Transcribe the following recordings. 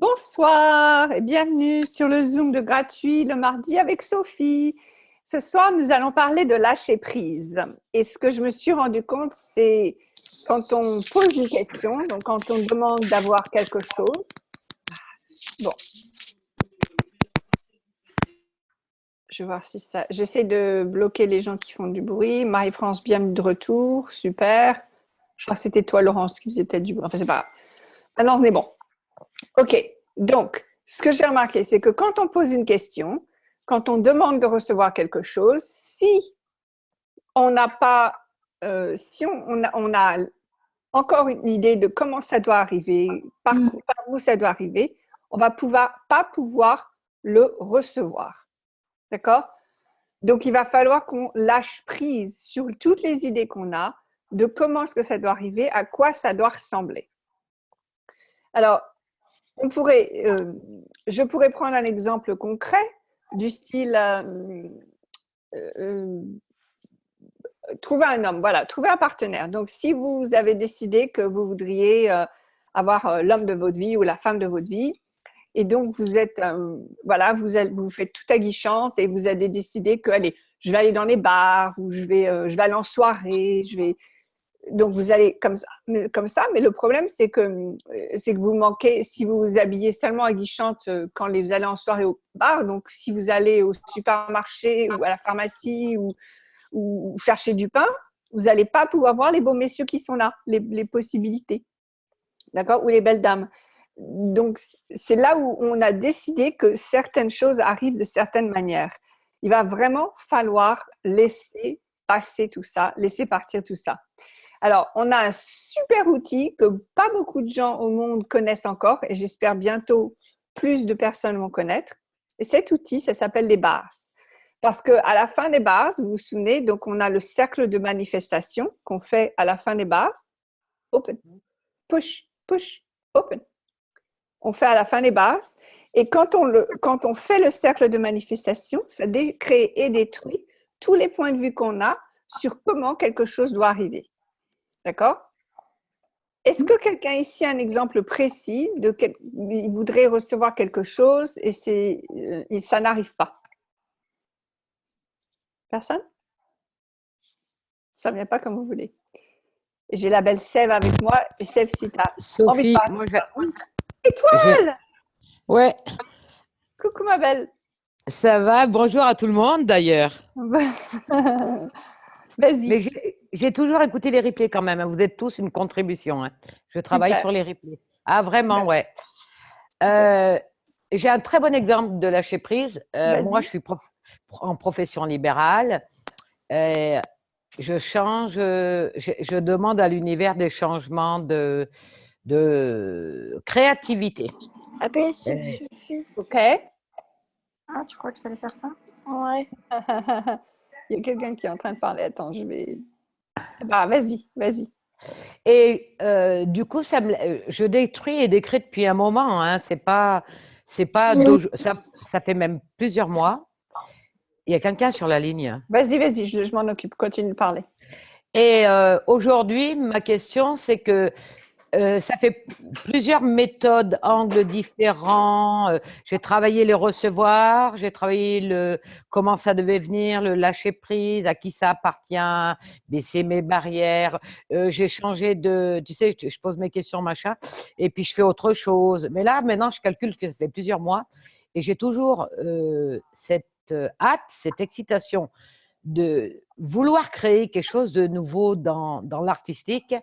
Bonsoir et bienvenue sur le Zoom de gratuit le mardi avec Sophie. Ce soir, nous allons parler de lâcher prise. Et ce que je me suis rendu compte, c'est quand on pose une question, donc quand on demande d'avoir quelque chose. Bon. Je vais voir si ça... J'essaie de bloquer les gens qui font du bruit. Marie-France, bienvenue de retour. Super. Je crois que c'était toi, Laurence, qui faisait peut-être du bruit. Enfin, c'est pas grave. Maintenant, on est bon. OK. Donc, ce que j'ai remarqué, c'est que quand on pose une question, quand on demande de recevoir quelque chose, si on n'a pas, si on a encore une idée de comment ça doit arriver, par où ça doit arriver, on va pas pouvoir le recevoir. D'accord? Donc, il va falloir qu'on lâche prise sur toutes les idées qu'on a de comment est-ce que ça doit arriver, à quoi ça doit ressembler. Alors, je pourrais prendre un exemple concret du style trouver un homme, voilà, trouver un partenaire. Donc, si vous avez décidé que vous voudriez avoir l'homme de votre vie ou la femme de votre vie, et donc vous êtes, voilà, vous faites tout aguichante et vous avez décidé que, allez, je vais aller dans les bars ou je vais aller en soirée, donc vous allez comme ça, mais le problème c'est que vous manquez, si vous vous habillez seulement aguichante quand vous allez en soirée au bar, donc si vous allez au supermarché ou à la pharmacie ou chercher du pain, vous n'allez pas pouvoir voir les beaux messieurs qui sont là, les possibilités, d'accord, ou les belles dames. Donc c'est là où on a décidé que certaines choses arrivent de certaines manières. Il va vraiment falloir laisser passer tout ça, laisser partir tout ça. Alors, on a un super outil que pas beaucoup de gens au monde connaissent encore et j'espère bientôt plus de personnes vont connaître. Et cet outil, ça s'appelle les bars. Parce qu'à la fin des bars, vous vous souvenez, donc on a le cercle de manifestation qu'on fait à la fin des bars. Open, push, push, open. On fait à la fin des bars. Et quand on fait le cercle de manifestation, ça crée et détruit tous les points de vue qu'on a sur comment quelque chose doit arriver. D'accord? Est-ce que quelqu'un ici a un exemple précis il voudrait recevoir quelque chose et ça n'arrive pas? Personne? Ça ne vient pas comme vous voulez. J'ai la belle Sève avec moi et Sève, si tu as envie de Sophie, parler. moi, Étoile! ouais, Coucou ma belle. ça va. Bonjour à tout le monde d'ailleurs. Vas-y. Mais j'ai toujours écouté les replays quand même. Vous êtes tous une contribution. Hein. Je travaille sur les replays. Ah, vraiment, ouais. J'ai un très bon exemple de lâcher prise. Moi, je suis en profession libérale. Je change, je demande à l'univers des changements de créativité. Appuyez sur OK. Ah, tu crois qu'il fallait faire ça? Ouais. Il y a quelqu'un qui est en train de parler. Attends, je vais... C'est pas grave, vas-y, vas-y. Et du coup, je détruis et décris depuis un moment. Hein. C'est pas ça fait même plusieurs mois. Il y a quelqu'un sur la ligne. Vas-y, vas-y, je m'en occupe. Continue de parler. Et aujourd'hui, ma question, c'est que ça fait plusieurs méthodes, angles différents. J'ai travaillé les recevoirs, j'ai travaillé comment ça devait venir, le lâcher prise, à qui ça appartient, baisser mes barrières. J'ai changé tu sais, je pose mes questions, machin, et puis je fais autre chose. Mais là, maintenant, je calcule que ça fait plusieurs mois et j'ai toujours cette hâte, cette excitation de vouloir créer quelque chose de nouveau dans l'artistique.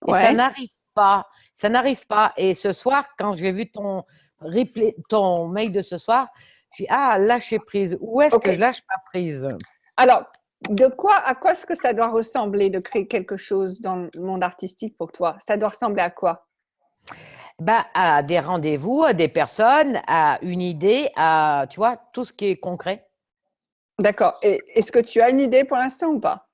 Et ça n'arrive pas. Ça n'arrive pas. Et ce soir, quand j'ai vu ton mail de ce soir, j'ai dit, ah, lâcher prise. Où est-ce que je lâche ma prise? Alors, à quoi est-ce que ça doit ressembler de créer quelque chose dans le monde artistique pour toi? Ça doit ressembler à quoi? À des rendez-vous, à des personnes, à une idée, à, tu vois, tout ce qui est concret. D'accord. Et est-ce que tu as une idée pour l'instant ou pas?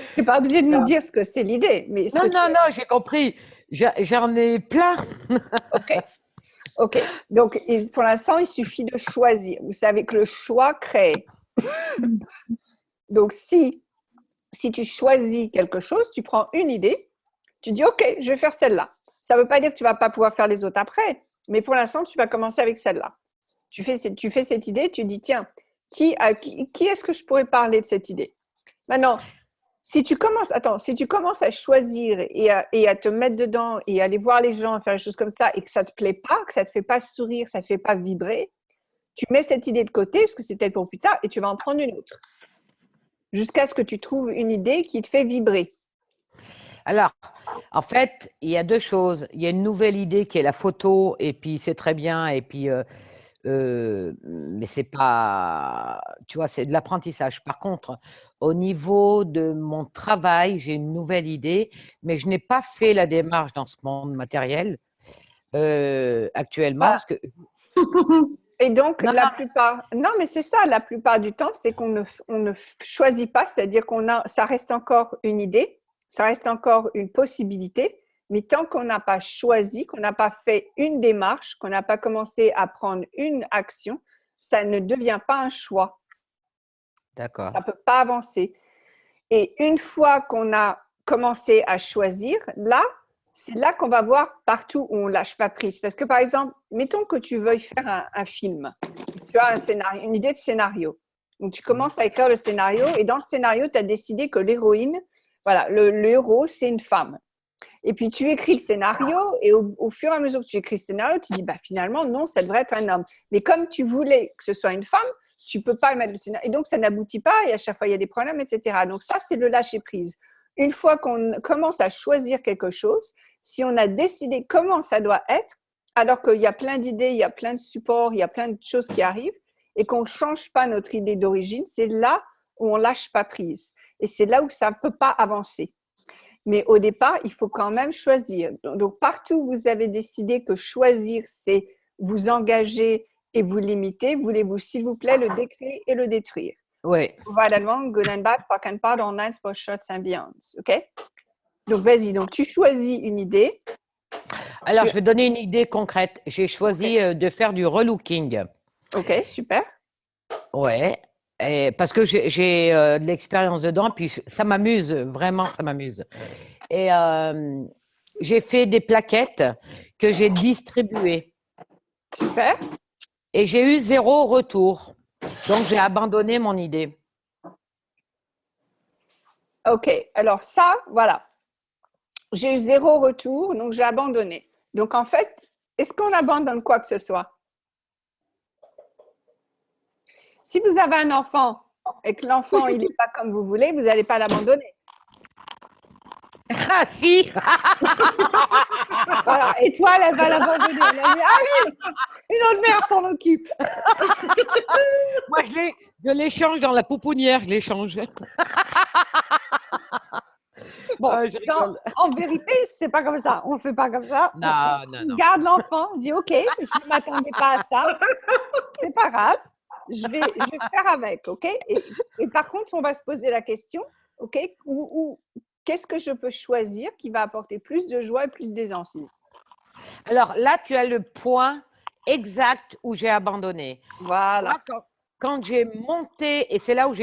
Tu n'es pas obligé de nous dire ce que c'est l'idée. Mais non, j'ai compris. J'en ai plein. OK. Donc, pour l'instant, il suffit de choisir. Vous savez que le choix crée. Donc, si tu choisis quelque chose, tu prends une idée, Tu dis, OK, je vais faire celle-là. Ça ne veut pas dire que tu ne vas pas pouvoir faire les autres après, mais pour l'instant, tu vas commencer avec celle-là. Tu fais cette idée, tu dis, tiens, qui est-ce que je pourrais parler de cette idée? Maintenant, si tu commences à choisir et à te mettre dedans et à aller voir les gens, faire des choses comme ça et que ça ne te plaît pas, que ça ne te fait pas sourire, ça ne te fait pas vibrer, tu mets cette idée de côté parce que c'est peut-être pour plus tard et tu vas en prendre une autre. Jusqu'à ce que tu trouves une idée qui te fait vibrer. Alors, en fait, il y a deux choses. Il y a une nouvelle idée qui est la photo, et puis c'est très bien, et puis, mais c'est pas, tu vois, c'est de l'apprentissage. Par contre, au niveau de mon travail, j'ai une nouvelle idée, mais je n'ai pas fait la démarche dans ce monde matériel actuellement. Parce que... Et donc, non, mais c'est ça, la plupart du temps, c'est qu'on ne choisit pas, c'est-à-dire ça reste encore une idée, ça reste encore une possibilité, mais tant qu'on n'a pas choisi, qu'on n'a pas fait une démarche, qu'on n'a pas commencé à prendre une action, ça ne devient pas un choix. D'accord. Ça ne peut pas avancer. Et une fois qu'on a commencé à choisir, là, c'est là qu'on va voir partout où on ne lâche pas prise. Parce que, par exemple, mettons que tu veuilles faire un film. Tu as un scénario, une idée de scénario. Donc, tu commences à écrire le scénario et dans le scénario, tu as décidé que l'héroïne, voilà, le héros, c'est une femme. Et puis, tu écris le scénario et au fur et à mesure que tu écris le scénario, tu dis, bah, finalement, non, ça devrait être un homme. Mais comme tu voulais que ce soit une femme, tu ne peux pas mettre le scénario. Et donc, ça n'aboutit pas et à chaque fois, il y a des problèmes, etc. Donc, ça, c'est le lâcher-prise. Une fois qu'on commence à choisir quelque chose, si on a décidé comment ça doit être, alors qu'il y a plein d'idées, il y a plein de supports, il y a plein de choses qui arrivent et qu'on ne change pas notre idée d'origine, c'est là où on ne lâche pas prise. Et c'est là où ça ne peut pas avancer. Mais au départ, il faut quand même choisir. Donc, partout où vous avez décidé que choisir, c'est vous engager et vous limiter, voulez-vous, s'il vous plaît, le décrire et le détruire. Oui. Vaidement, good and bad, pas and pas, on nice for shots and beyonds. OK? Donc, vas-y. Donc, tu choisis une idée. Alors, je vais donner une idée concrète. J'ai choisi de faire du relooking. OK, super. Ouais. Et parce que j'ai de l'expérience dedans, puis ça m'amuse, vraiment, ça m'amuse. Et j'ai fait des plaquettes que j'ai distribuées. Super. Et j'ai eu 0 retour. Donc, j'ai abandonné mon idée. OK. Alors, ça, voilà. J'ai eu 0 retour, donc j'ai abandonné. Donc, en fait, est-ce qu'on abandonne quoi que ce soit? Si vous avez un enfant et que l'enfant, il n'est pas comme vous voulez, vous n'allez pas l'abandonner. Ah, si! Voilà. Étoile, elle va l'abandonner. Elle va dire, allez, une autre mère s'en occupe. Moi, je l'échange dans la pouponnière, je l'échange. Bon, en vérité, c'est pas comme ça. On ne fait pas comme ça. Non. On garde l'enfant, on dit OK, je ne m'attendais pas à ça. C'est pas grave. Je vais faire avec, OK? Et par contre, on va se poser la question, OK? Qu'est-ce que je peux choisir qui va apporter plus de joie et plus d'aisance? Alors là, tu as le point exact où j'ai abandonné. Voilà. Moi, quand j'ai monté, et c'est là où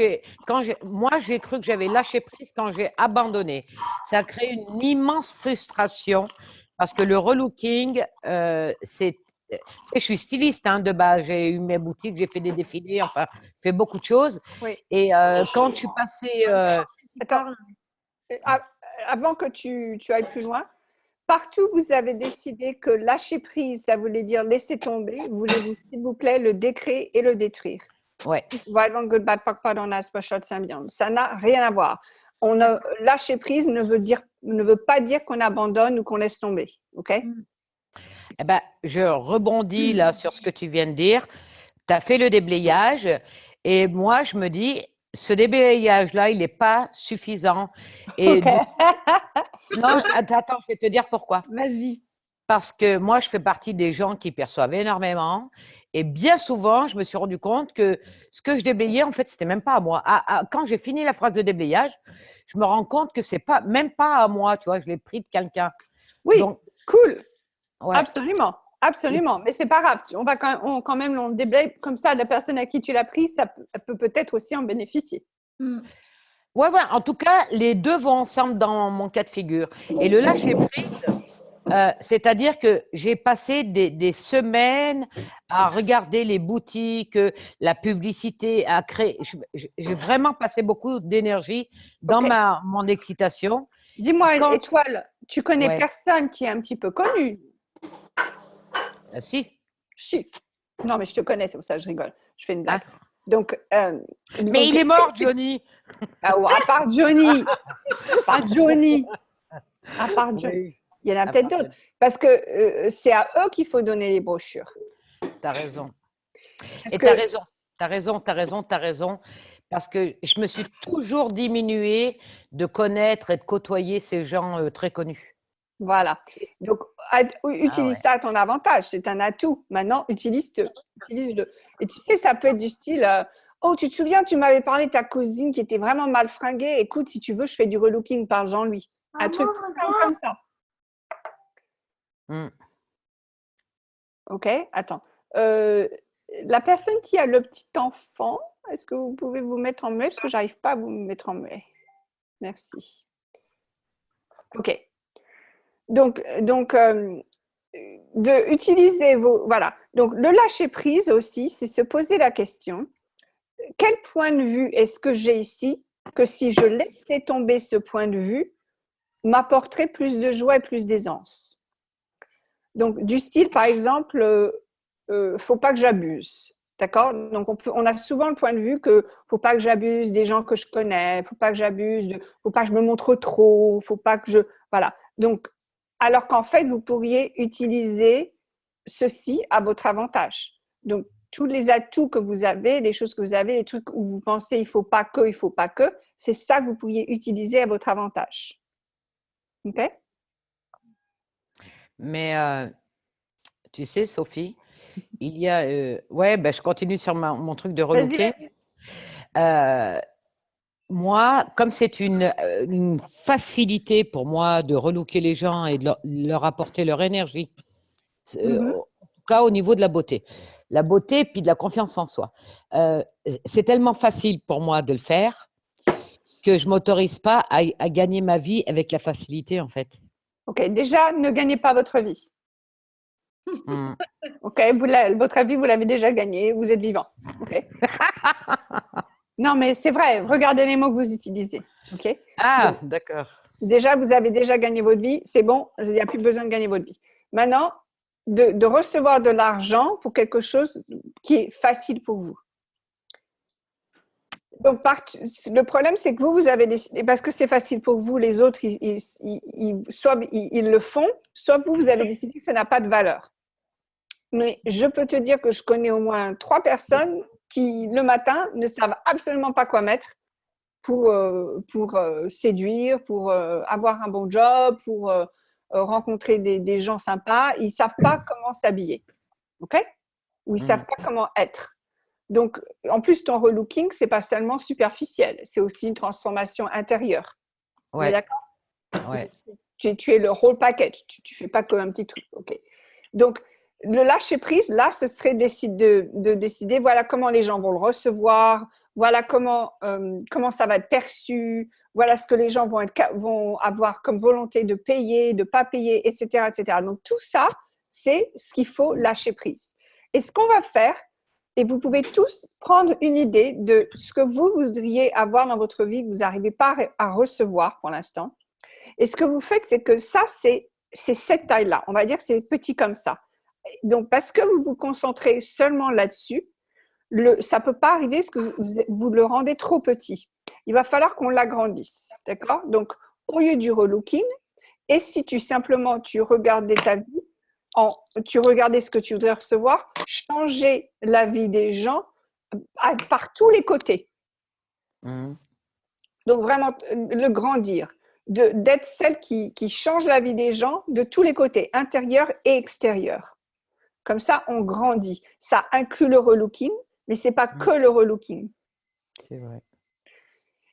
moi, j'ai cru que j'avais lâché prise quand j'ai abandonné. Ça a créé une immense frustration parce que le relooking, je suis styliste de base, j'ai eu mes boutiques, j'ai fait des défilés, enfin, fait beaucoup de choses. Oui. Et quand je suis passée… Attends, avant que tu ailles plus loin, partout vous avez décidé que lâcher prise, ça voulait dire laisser tomber, voulez-vous, s'il vous plaît, le décrire et le détruire. Ouais. Good, bad, pas dans symbiont. Ça n'a rien à voir. Lâcher prise ne veut pas dire qu'on abandonne ou qu'on laisse tomber. OK? Eh ben, je rebondis là sur ce que tu viens de dire. Tu as fait le déblayage et moi, je me dis, ce déblayage-là, il n'est pas suffisant. Et non, attends, je vais te dire pourquoi. Vas-y. Parce que moi, je fais partie des gens qui perçoivent énormément. Et bien souvent, je me suis rendu compte que ce que je déblayais, en fait, c'était même pas à moi. Quand j'ai fini la phrase de déblayage, je me rends compte que c'est même pas à moi, tu vois, je l'ai pris de quelqu'un. Oui, donc, cool. Ouais. Absolument. Absolument, mais c'est pas grave. On va quand même on déblaye comme ça. La personne à qui tu l'as pris, elle peut peut-être aussi en bénéficier. Ouais, ouais, en tout cas, les deux vont ensemble dans mon cas de figure. Et le lâcher prise, c'est-à-dire que j'ai passé des semaines à regarder les boutiques, la publicité, à créer. J'ai vraiment passé beaucoup d'énergie dans Ok. mon excitation. Dis-moi, Quand, Étoile, tu connais ouais, personne qui est un petit peu connu? si. Si. Non, mais je te connais, c'est pour ça que je rigole. Je fais une blague. Hein. Donc, Mais il est mort, Johnny. Ah, à part Johnny, à part Johnny, à part Johnny, Oui, il y en a à peut-être part- d'autres. Parce que c'est à eux qu'il faut donner les brochures. t'as raison. Parce Et que, t'as raison, t'as raison, t'as raison, t'as raison. Parce que je me suis toujours diminuée de connaître et de côtoyer ces gens très connus. voilà. Donc, Ah utilise ouais. ça à ton avantage. C'est un atout. Maintenant, utilise-le. Et tu sais, ça peut être du style oh, tu te souviens, tu m'avais parlé de ta cousine qui était vraiment mal fringuée. Écoute, si tu veux, je fais du relooking, parle-en lui. Un truc Maman, tout simple regarde. comme ça. Mm. OK? Attends. La personne qui a le petit enfant, est-ce que vous pouvez vous mettre en muet? Parce que j'arrive pas à vous mettre en muet. Merci. OK. Donc utiliser vos… Voilà. Donc, le lâcher prise aussi, c'est se poser la question, quel point de vue est-ce que j'ai ici que si je laissais tomber ce point de vue, m'apporterait plus de joie et plus d'aisance? Donc, du style, par exemple, faut pas que j'abuse. D'accord? Donc, on a souvent le point de vue que faut pas que j'abuse des gens que je connais, faut pas que j'abuse, faut pas que je me montre trop, faut pas que je… Voilà. Donc, alors qu'en fait, vous pourriez utiliser ceci à votre avantage. Donc, tous les atouts que vous avez, les choses que vous avez, les trucs où vous pensez il faut pas que, c'est ça que vous pourriez utiliser à votre avantage. OK? Mais tu sais, Sophie, il y a. Ouais, ben, je continue sur mon truc de Vas-y, relooking. vas-y. Moi, comme c'est une facilité pour moi de relooker les gens et de leur apporter leur énergie, Mhm. en tout cas au niveau de la beauté. La beauté puis de la confiance en soi. C'est tellement facile pour moi de le faire que je ne m'autorise pas à gagner ma vie avec la facilité, en fait. OK, déjà, ne gagnez pas votre vie. Mm. OK, votre vie, vous l'avez déjà gagnée, vous êtes vivant. OK. Non, mais c'est vrai, regardez les mots que vous utilisez. OK. Ah, Donc, d'accord. déjà, vous avez déjà gagné votre vie, c'est bon, il n'y a plus besoin de gagner votre vie. Maintenant, de recevoir de l'argent pour quelque chose qui est facile pour vous. Donc, le problème, c'est que vous avez décidé, parce que c'est facile pour vous, les autres, soit ils le font, soit vous avez décidé que ça n'a pas de valeur. Mais je peux te dire que je connais au moins 3 personnes qui, le matin, ne savent absolument pas quoi mettre pour séduire, pour avoir un bon job, pour rencontrer des gens sympas. Ils ne savent pas comment s'habiller. OK? Ou ils ne savent pas comment être. Donc, en plus, ton relooking, ce n'est pas seulement superficiel, c'est aussi une transformation intérieure. On est Ouais, d'accord? ouais. Tu es le whole package, tu ne fais pas que un petit truc. OK. Donc, le lâcher prise, là, ce serait de décider, voilà comment les gens vont le recevoir, voilà comment ça va être perçu, voilà ce que les gens vont avoir comme volonté de payer, de ne pas payer, etc., etc. Donc, tout ça, c'est ce qu'il faut lâcher prise. Et ce qu'on va faire, et vous pouvez tous prendre une idée de ce que vous voudriez avoir dans votre vie que vous n'arrivez pas à recevoir pour l'instant. Et ce que vous faites, c'est que ça, c'est cette taille-là. On va dire que c'est petit comme ça. Donc, parce que vous vous concentrez seulement là-dessus, ça ne peut pas arriver parce que vous le rendez trop petit. Il va falloir qu'on l'agrandisse. D'accord? Donc, au lieu du relooking, et si tu regardais ta vie, tu regardais ce que tu voudrais recevoir, changer la vie des gens par tous les côtés. Mm. Donc, vraiment, le grandir. D'être celle qui change la vie des gens de tous les côtés, intérieur et extérieur. Comme ça, on grandit. Ça inclut le relooking, mais ce n'est pas que le relooking. C'est vrai.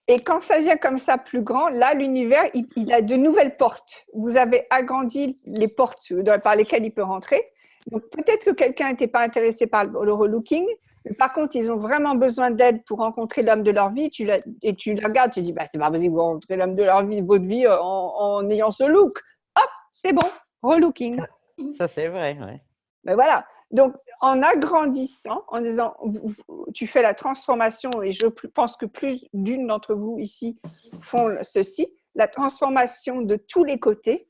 Et quand ça vient comme ça plus grand, là, l'univers, il a de nouvelles portes. Vous avez agrandi les portes par lesquelles il peut rentrer. Donc, peut-être que quelqu'un n'était pas intéressé par le relooking, Mais par contre, ils ont vraiment besoin d'aide pour rencontrer l'homme de leur vie. Et tu la regardes, tu te dis, bah, c'est pas possible de rencontrer l'homme de leur vie, votre vie en ayant ce look. Hop, c'est bon, relooking. Ça c'est vrai, ouais. Mais voilà. Donc, en agrandissant, en disant, tu fais la transformation, et je pense que plus d'une d'entre vous ici font ceci, la transformation de tous les côtés.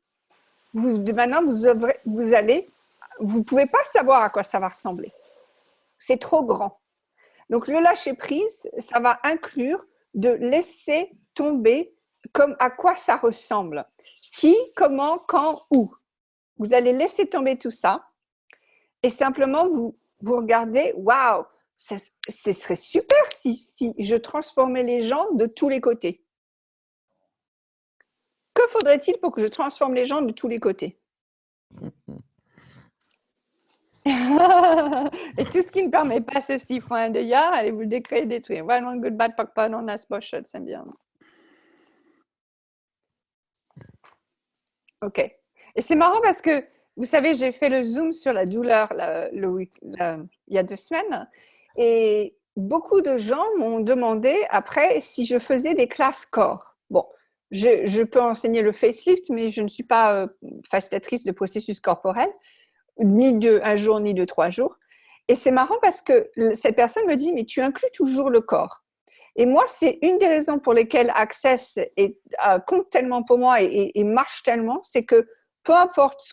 Maintenant, vous ne pouvez pas savoir à quoi ça va ressembler. C'est trop grand. Donc, le lâcher prise, ça va inclure de laisser tomber comme à quoi ça ressemble. Qui, comment, quand, où. Vous allez laisser tomber tout ça et simplement vous regardez, waouh, ce serait super si je transformais les gens de tous les côtés. Que faudrait-il pour que je transforme les gens de tous les côtés? Et tout ce qui ne permet pas ceci, point de ya, allez vous le décréer, détruire. Well, one good bad pak pas non as pochette, c'est bien. Ok. Et c'est marrant parce que, vous savez, j'ai fait le Zoom sur la douleur il y a 2 semaines et beaucoup de gens m'ont demandé après si je faisais des classes corps. Bon, je peux enseigner le facelift, mais je ne suis pas facilitatrice de processus corporel, ni de 1 jour, ni de 3 jours. Et c'est marrant parce que cette personne me dit, mais tu inclus toujours le corps. Et moi, c'est une des raisons pour lesquelles Access compte tellement pour moi et marche tellement, c'est que peu importe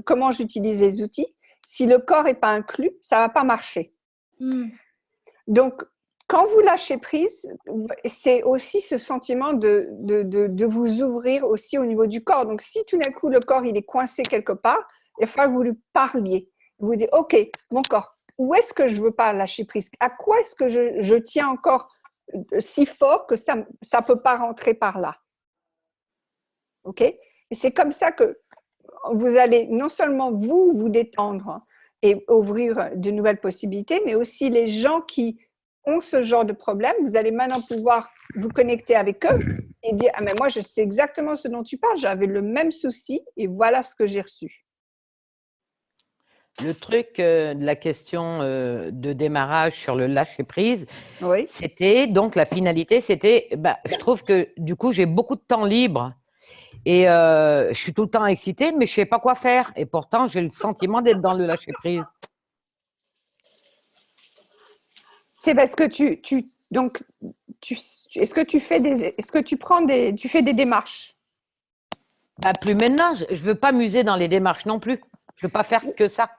comment j'utilise les outils, si le corps n'est pas inclus, ça ne va pas marcher. Donc, quand vous lâchez prise, c'est aussi ce sentiment de vous ouvrir aussi au niveau du corps. Donc, si tout d'un coup, le corps il est coincé quelque part, il va falloir que vous lui parliez. Vous dites, OK, mon corps, où est-ce que je ne veux pas lâcher prise? À quoi est-ce que je tiens encore si fort que ça ne peut pas rentrer par là? OK? Et c'est comme ça que vous allez non seulement vous détendre et ouvrir de nouvelles possibilités, mais aussi les gens qui ont ce genre de problème, vous allez maintenant pouvoir vous connecter avec eux et dire « Ah, mais moi, je sais exactement ce dont tu parles, j'avais le même souci et voilà ce que j'ai reçu. » Le truc de la question de démarrage sur le lâcher-prise, Oui. c'était, donc la finalité, c'était, je trouve que du coup, j'ai beaucoup de temps libre et je suis tout le temps excitée, mais je ne sais pas quoi faire. Et pourtant, j'ai le sentiment d'être dans le lâcher-prise. C'est parce que est-ce que tu fais des démarches? Plus maintenant, je ne veux pas m'user dans les démarches non plus. Je ne veux pas faire que ça.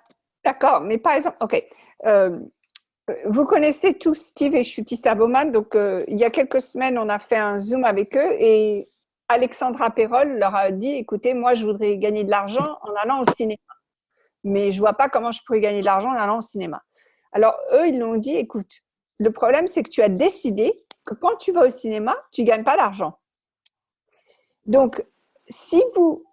D'accord, mais par exemple, OK. Vous connaissez tous Steve et Shruti Saboman, donc il y a quelques semaines, on a fait un Zoom avec eux et Alexandra Perrol leur a dit, écoutez, moi, je voudrais gagner de l'argent en allant au cinéma, mais je ne vois pas comment je pourrais gagner de l'argent en allant au cinéma. Alors, eux, ils l'ont dit, écoute, le problème, c'est que tu as décidé que quand tu vas au cinéma, tu ne gagnes pas d'argent. Donc, si vous,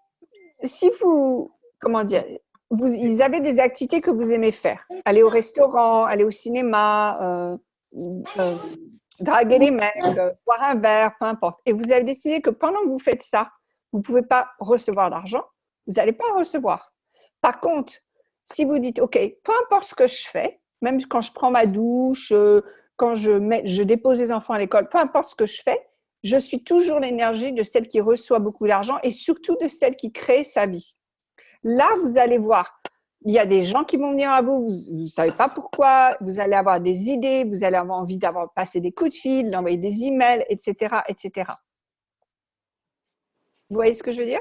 comment dire, ils avaient des activités que vous aimez faire. Aller au restaurant, aller au cinéma, draguer les mecs, boire un verre, peu importe. Et vous avez décidé que pendant que vous faites ça, vous ne pouvez pas recevoir d'argent, vous n'allez pas recevoir. Par contre, si vous dites, OK, peu importe ce que je fais, même quand je prends ma douche, quand je dépose les enfants à l'école, peu importe ce que je fais, je suis toujours l'énergie de celle qui reçoit beaucoup d'argent et surtout de celle qui crée sa vie. Là, vous allez voir, il y a des gens qui vont venir à vous, vous ne savez pas pourquoi, vous allez avoir des idées, vous allez avoir envie d'avoir passé des coups de fil, d'envoyer des emails, etc., etc. Vous voyez ce que je veux dire?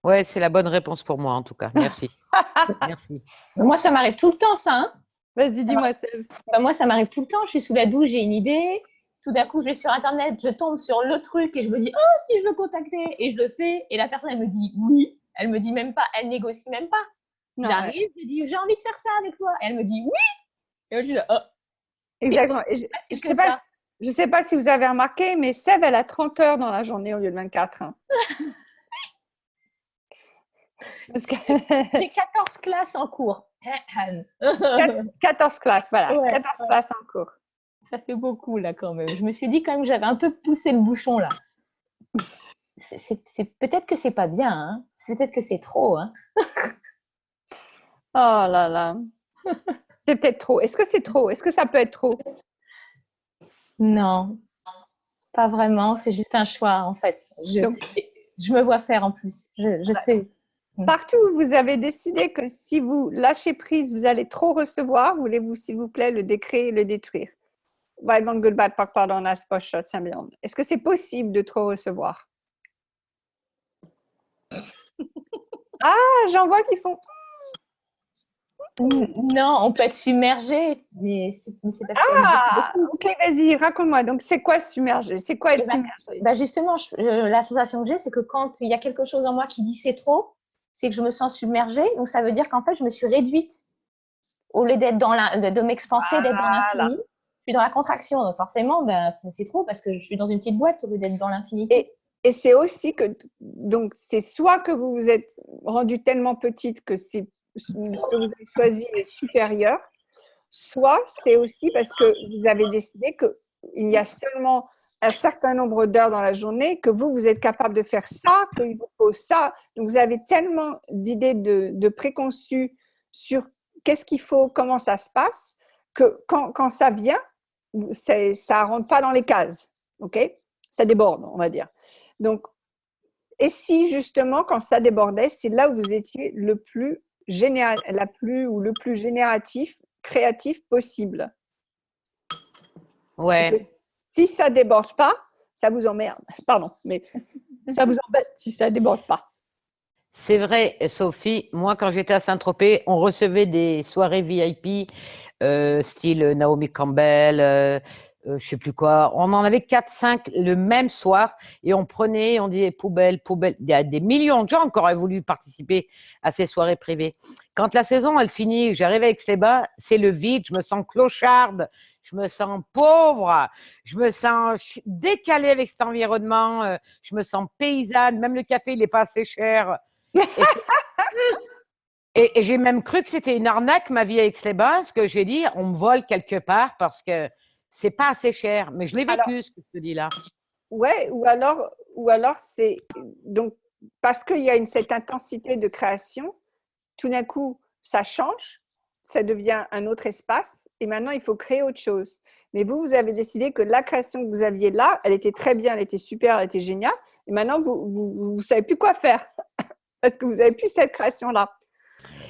Ouais, c'est la bonne réponse pour moi en tout cas. Merci. Merci. Moi, ça m'arrive tout le temps, ça. Hein. Vas-y, dis-moi, Sève. Moi, ça m'arrive tout le temps. Je suis sous la douche, j'ai une idée. Tout d'un coup, je vais sur Internet, je tombe sur le truc et je me dis, oh, si je veux contacter. Et je le fais. Et la personne, elle me dit oui. Elle me dit même pas, elle négocie même pas. J'arrive, je dis, j'ai envie de faire ça avec toi. Et elle me dit oui. Et moi, je dis là, oh. Exactement. Et je sais pas si vous avez remarqué, mais Sève, elle a 30 heures dans la journée au lieu de 24. Hein. Parce que... J'ai 14 classes en cours. 14 classes, voilà. Ouais, 14 classes en cours. Ça fait beaucoup, là, quand même. Je me suis dit, quand même, j'avais un peu poussé le bouchon, là. Peut-être que c'est pas bien, hein. Peut-être que c'est trop, hein. Oh là là. C'est peut-être trop. Est-ce que c'est trop? Est-ce que ça peut être trop? Non, pas vraiment. C'est juste un choix, en fait. Je me vois faire en plus. Je sais. Partout où vous avez décidé que si vous lâchez prise, vous allez trop recevoir, voulez-vous, s'il vous plaît, le décréter et le détruire? Est-ce que c'est possible de trop recevoir? Ah, j'en vois qui font. Non, on peut être submergé, mais c'est parce qu'il y a Ah, ok, vas-y, raconte-moi. Donc, c'est quoi submerger? C'est quoi être submergé? Justement, la sensation que j'ai, c'est que quand il y a quelque chose en moi qui dit c'est trop, c'est que je me sens submergée. Donc, ça veut dire qu'en fait, je me suis réduite. Au lieu d'être de m'expanser, d'être dans l'infini, je suis dans la contraction. Donc, forcément, c'est trop parce que je suis dans une petite boîte au lieu d'être dans l'infini. Et c'est aussi que, donc, c'est soit que vous vous êtes rendu tellement petite que ce que vous avez choisi est supérieur, soit c'est aussi parce que vous avez décidé qu'il y a seulement un certain nombre d'heures dans la journée, que vous êtes capable de faire ça, qu'il vous faut ça. Donc, vous avez tellement d'idées de préconçues sur qu'est-ce qu'il faut, comment ça se passe, que quand ça vient, ça ne rentre pas dans les cases. OK? Ça déborde, on va dire. Donc, et si justement, quand ça débordait, c'est là où vous étiez le plus génératif, créatif possible. Ouais. Si ça ne déborde pas, ça vous emmerde. Pardon, mais ça vous embête si ça ne déborde pas. C'est vrai, Sophie. Moi, quand j'étais à Saint-Tropez, on recevait des soirées VIP, style Naomi Campbell, je sais plus quoi. On en avait 4-5 le même soir et on prenait, on disait poubelle, poubelle. Il y a des millions de gens qui auraient voulu participer à ces soirées privées. Quand la saison, elle finit, j'arrive à Aix-les-Bains, c'est le vide, je me sens clocharde, je me sens pauvre, je me sens décalée avec cet environnement, je me sens paysanne, même le café, il n'est pas assez cher. Et j'ai même cru que c'était une arnaque, ma vie à Aix-les-Bains, parce que j'ai dit, on me vole quelque part parce que c'est pas assez cher. Mais je l'ai vécu, ce que je te dis là. Ouais, ou alors c'est donc parce qu'il y a cette intensité de création, tout d'un coup, ça change, ça devient un autre espace, et maintenant, il faut créer autre chose. Mais vous avez décidé que la création que vous aviez là, elle était très bien, elle était super, elle était géniale, et maintenant, vous ne savez plus quoi faire, parce que vous n'avez plus cette création-là.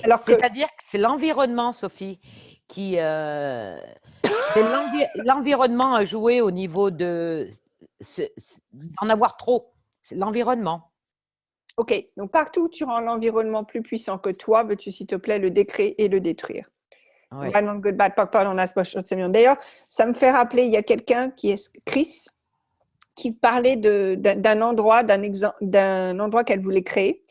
C'est-à-dire que c'est l'environnement, Sophie, qui… c'est l'environnement à jouer au niveau d'en avoir trop. C'est l'environnement. Ok, donc partout où tu rends l'environnement plus puissant que toi, veux-tu s'il te plaît le décréter et le détruire. Ouais. D'ailleurs, ça me fait rappeler, il y a quelqu'un qui est Chris, qui parlait d'un endroit, d'un endroit qu'elle voulait créer,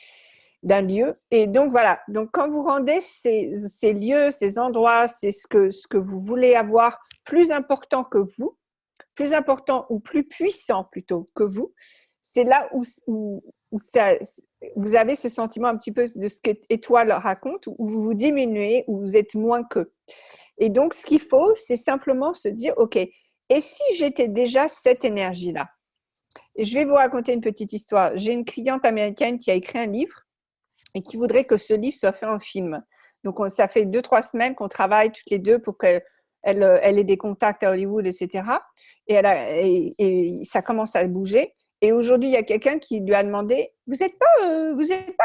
d'un lieu. Et donc voilà, donc quand vous rendez ces lieux, ces endroits, c'est ce que vous voulez avoir plus important que vous, plus important ou plus puissant plutôt que vous, c'est là où vous avez ce sentiment un petit peu de ce qu'Étoile raconte, où vous vous diminuez, où vous êtes moins qu'eux. Et donc, ce qu'il faut, c'est simplement se dire, OK, et si j'étais déjà cette énergie-là? Et je vais vous raconter une petite histoire. J'ai une cliente américaine qui a écrit un livre et qui voudrait que ce livre soit fait en film. Donc, ça fait 2-3 semaines qu'on travaille toutes les deux pour qu'elle ait des contacts à Hollywood, etc. Et ça commence à bouger. Et aujourd'hui, il y a quelqu'un qui lui a demandé, vous n'êtes pas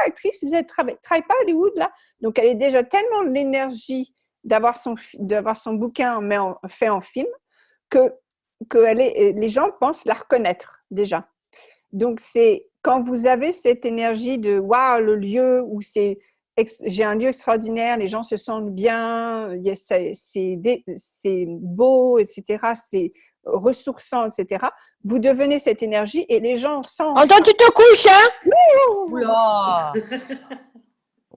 actrice, vous ne travaillez pas à Hollywood là? Donc, elle est déjà tellement de l'énergie d'avoir son bouquin fait en film que les gens pensent la reconnaître déjà. Donc, c'est quand vous avez cette énergie de waouh, le lieu où j'ai un lieu extraordinaire, les gens se sentent bien, c'est beau, etc., c'est ressourçant, etc. Vous devenez cette énergie et les gens sentent. Attends, tu te couches, hein? Oula!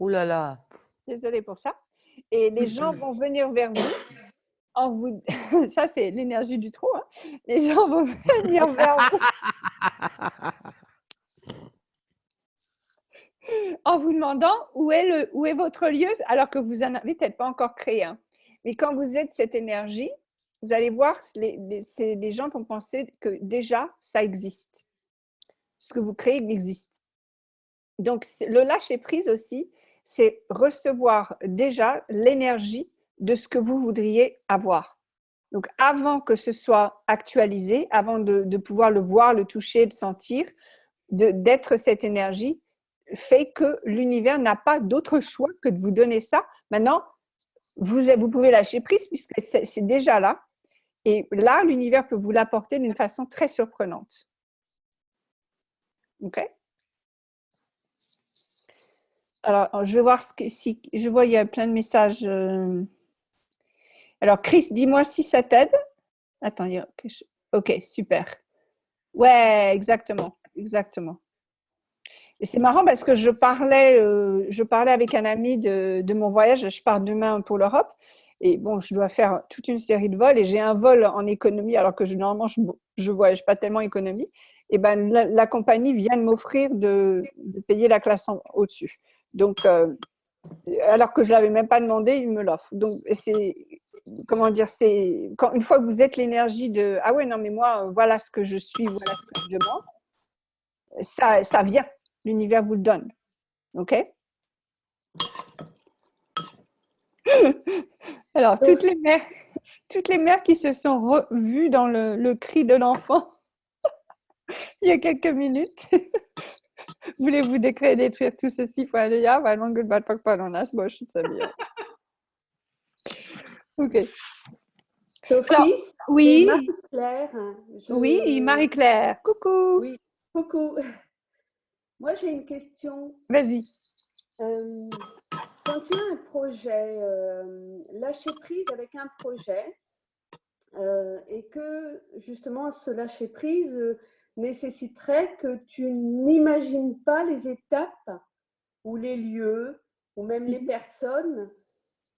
Oula là! Désolée pour ça. Et les gens vont venir vers vous. Ça, c'est l'énergie du trou. Hein. Les gens vont venir vers vous. En vous demandant où est votre lieu, alors que vous n'en avez peut-être pas encore créé un. Mais quand vous êtes cette énergie, vous allez voir, les gens vont penser que déjà, ça existe. Ce que vous créez existe. Donc, le lâcher-prise aussi, c'est recevoir déjà l'énergie de ce que vous voudriez avoir. Donc, avant que ce soit actualisé, avant de pouvoir le voir, le toucher, le sentir, d'être cette énergie, fait que l'univers n'a pas d'autre choix que de vous donner ça. Maintenant, vous pouvez lâcher prise puisque c'est déjà là. Et là, l'univers peut vous l'apporter d'une façon très surprenante. OK? Alors, je vais voir si je vois, il y a plein de messages. Alors, Chris, dis-moi si ça t'aide. Attends, OK, super. Ouais, exactement, exactement. Et c'est marrant parce que je parlais avec un ami de mon voyage. Je pars demain pour l'Europe. Et bon, je dois faire toute une série de vols et j'ai un vol en économie alors que normalement, je voyage pas tellement économie. Et ben, la compagnie vient de m'offrir de payer la classe au-dessus. Donc, alors que je l'avais même pas demandé, il me l'offre. Donc, c'est, comment dire, c'est une fois que vous êtes l'énergie de ah ouais, non, mais moi, voilà ce que je suis, voilà ce que je demande, ça vient. L'univers vous le donne. OK? Alors, toutes les mères qui se sont revues dans le cri de l'enfant il y a quelques minutes. Voulez-vous décréer détruire tout ceci? OK. Sophie, Alors, oui, Marie-Claire. oui, Marie-Claire. Coucou. Oui, coucou. Moi, j'ai une question. Vas-y. Quand tu as un projet, lâcher prise avec un projet, et que justement ce lâcher prise nécessiterait que tu n'imagines pas les étapes ou les lieux ou même les personnes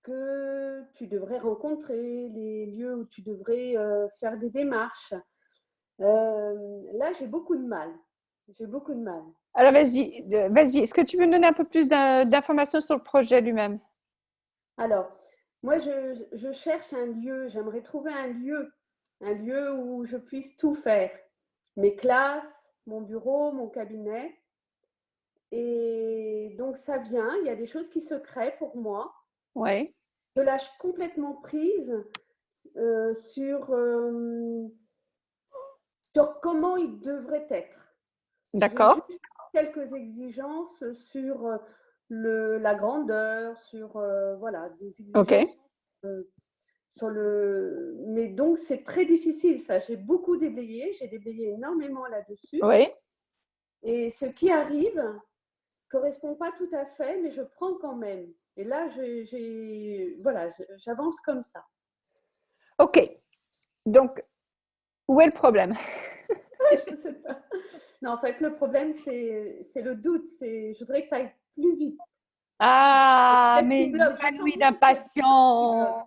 que tu devrais rencontrer, les lieux où tu devrais faire des démarches. Là, j'ai beaucoup de mal. J'ai beaucoup de mal. Alors, vas-y. Est-ce que tu peux me donner un peu plus d'informations sur le projet lui-même? Alors, moi, je cherche un lieu. J'aimerais trouver un lieu où je puisse tout faire. Mes classes, mon bureau, mon cabinet. Et donc, ça vient. Il y a des choses qui se créent pour moi. Oui. Je lâche complètement prise sur comment il devrait être. D'accord. J'ai juste quelques exigences sur la grandeur, sur voilà, des exigences. OK. Mais donc, c'est très difficile, ça. J'ai beaucoup déblayé. J'ai déblayé énormément là-dessus. Oui. Et ce qui arrive ne correspond pas tout à fait, mais je prends quand même. Et là, voilà, j'avance comme ça. OK. Donc, où est le problème? Je ne sais pas. Non, en fait, le problème, c'est le doute. Je voudrais que ça aille plus vite. Ah, mais épanouie d'impatience.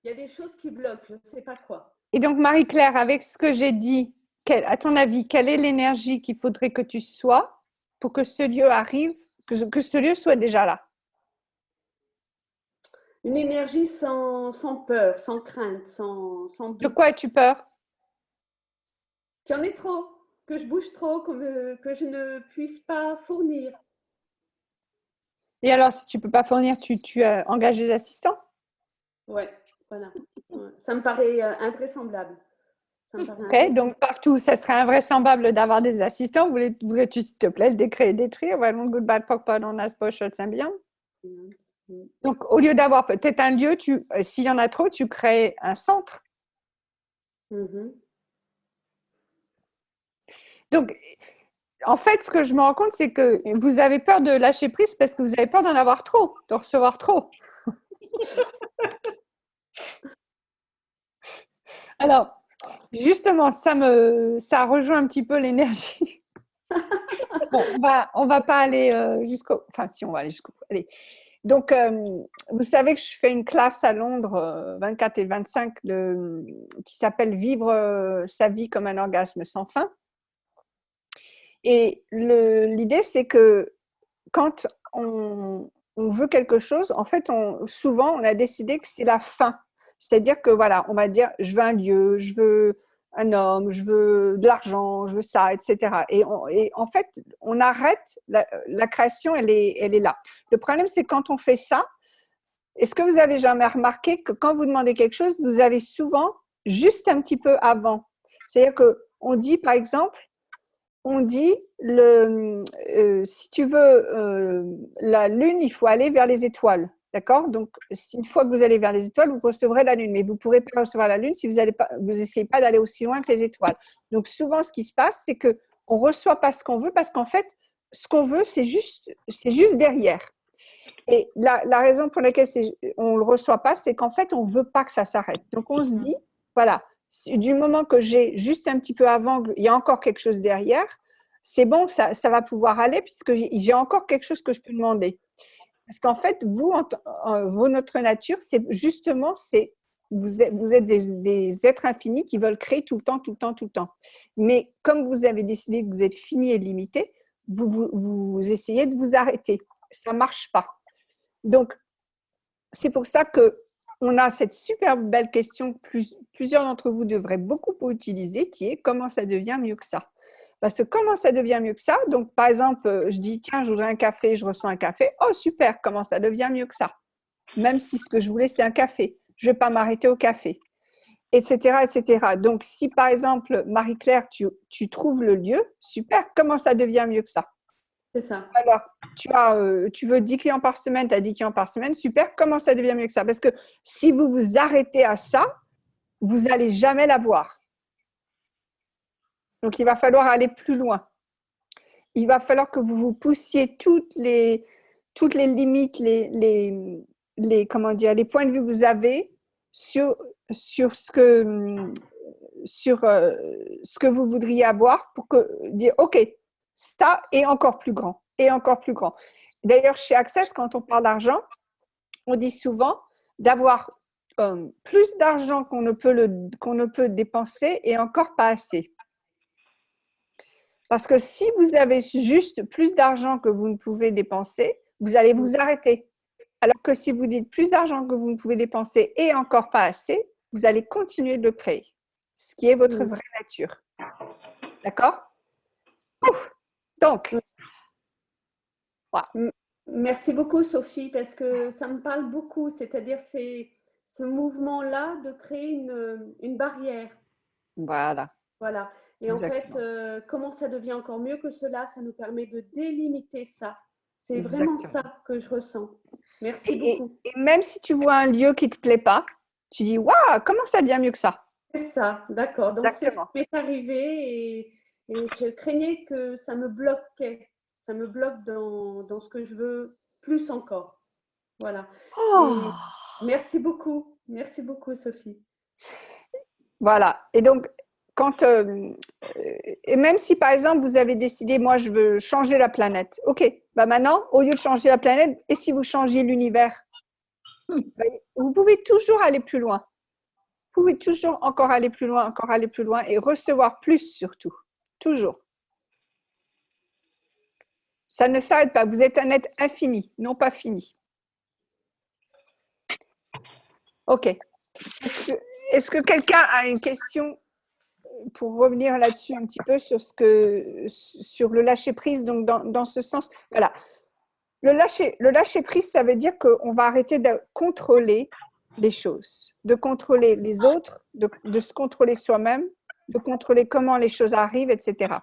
Il y a des choses qui bloquent, je ne sais pas quoi. Et donc, Marie-Claire, avec ce que j'ai dit, à ton avis, quelle est l'énergie qu'il faudrait que tu sois pour que ce lieu arrive, que ce lieu soit déjà là? Une énergie sans peur, sans crainte, sans doute. De quoi as-tu peur? Qu'il y en ait trop, que je bouge trop, que je ne puisse pas fournir. Et alors, si tu ne peux pas fournir, tu engages des assistants? Ouais, voilà. Ouais. Ça me paraît invraisemblable. Ok, donc partout, ça serait invraisemblable d'avoir des assistants. Voudrais-tu, s'il te plaît, le décréer et détruire? Donc, au lieu d'avoir peut-être un lieu, s'il y en a trop, tu crées un centre. Donc, en fait, ce que je me rends compte, c'est que vous avez peur de lâcher prise parce que vous avez peur d'en avoir trop, de recevoir trop. Alors, justement, ça rejoint un petit peu l'énergie. Bon, on va pas aller jusqu'au... Enfin, si, on va aller jusqu'au... Allez. Donc, vous savez que je fais une classe à Londres, 24 et 25, qui s'appelle « Vivre sa vie comme un orgasme sans fin ». Et l'idée, c'est que quand on veut quelque chose, en fait, souvent, on a décidé que c'est la fin. C'est-à-dire que, voilà, on va dire, je veux un lieu, je veux un homme, je veux de l'argent, je veux ça, etc. Et en fait, on arrête, la création, elle est là. Le problème, c'est quand on fait ça, est-ce que vous avez jamais remarqué que quand vous demandez quelque chose, vous avez souvent juste un petit peu avant? C'est-à-dire qu'on dit, par exemple, on dit, si tu veux la Lune, il faut aller vers les étoiles. D'accord? Donc, une fois que vous allez vers les étoiles, vous recevrez la Lune. Mais vous ne pourrez pas recevoir la Lune si vous n'essayez pas d'aller aussi loin que les étoiles. Donc, souvent, ce qui se passe, c'est qu'on ne reçoit pas ce qu'on veut parce qu'en fait, ce qu'on veut, c'est juste derrière. Et la raison pour laquelle on ne le reçoit pas, c'est qu'en fait, on ne veut pas que ça s'arrête. Donc, on se dit, voilà, du moment que j'ai juste un petit peu avant, il y a encore quelque chose derrière, c'est bon, ça va pouvoir aller puisque j'ai encore quelque chose que je peux demander. Parce qu'en fait, notre nature, c'est justement, vous êtes des êtres infinis qui veulent créer tout le temps, tout le temps, tout le temps. Mais comme vous avez décidé que vous êtes fini et limité, vous essayez de vous arrêter. Ça ne marche pas. Donc, c'est pour ça qu'on a cette super belle question que plusieurs d'entre vous devraient beaucoup utiliser, qui est comment ça devient mieux que ça. Parce que comment ça devient mieux que ça? Donc, par exemple, je dis, tiens, je voudrais un café, je reçois un café. Oh, super, comment ça devient mieux que ça? Même si ce que je voulais, c'est un café. Je ne vais pas m'arrêter au café, etc., etc. Donc, si par exemple, Marie-Claire, tu trouves le lieu, super, comment ça devient mieux que ça? C'est ça. Alors, tu veux 10 clients par semaine, tu as 10 clients par semaine, super, comment ça devient mieux que ça? Parce que si vous vous arrêtez à ça, vous n'allez jamais l'avoir. Donc, il va falloir aller plus loin. Il va falloir que vous poussiez toutes les limites, comment dire, les points de vue que vous avez sur ce que vous voudriez avoir pour dire, OK, ça est encore plus grand, et encore plus grand. D'ailleurs, chez Access, quand on parle d'argent, on dit souvent d'avoir plus d'argent qu'on ne peut dépenser et encore pas assez. Parce que si vous avez juste plus d'argent que vous ne pouvez dépenser, vous allez vous arrêter. Alors que si vous dites plus d'argent que vous ne pouvez dépenser et encore pas assez, vous allez continuer de le créer, ce qui est votre vraie nature. D'accord? Donc, voilà. Merci beaucoup Sophie, parce que ça me parle beaucoup, c'est-à-dire ce mouvement-là de créer une barrière. Voilà. Voilà. Et exactement. En fait, comment ça devient encore mieux que cela, ça nous permet de délimiter ça. C'est vraiment ça que je ressens. Merci beaucoup. Et même si tu vois un lieu qui ne te plaît pas, tu dis, waouh, comment ça devient mieux que ça? C'est ça, d'accord. Donc, c'est ce qui m'est arrivé et je craignais que ça me bloquait. Ça me bloque dans ce que je veux plus encore. Voilà. Oh. Merci beaucoup, Sophie. Voilà. Et donc, et même si par exemple vous avez décidé, moi je veux changer la planète, ok, bah maintenant au lieu de changer la planète, et si vous changez l'univers, vous pouvez toujours aller plus loin. Vous pouvez toujours encore aller plus loin et recevoir plus surtout, toujours. Ça ne s'arrête pas, vous êtes un être infini, non pas fini. Ok. Est-ce que quelqu'un a une question pour revenir là-dessus un petit peu sur le lâcher-prise, donc dans ce sens, voilà. Le lâcher-prise, ça veut dire qu'on va arrêter de contrôler les choses, de contrôler les autres, de se contrôler soi-même, de contrôler comment les choses arrivent, etc.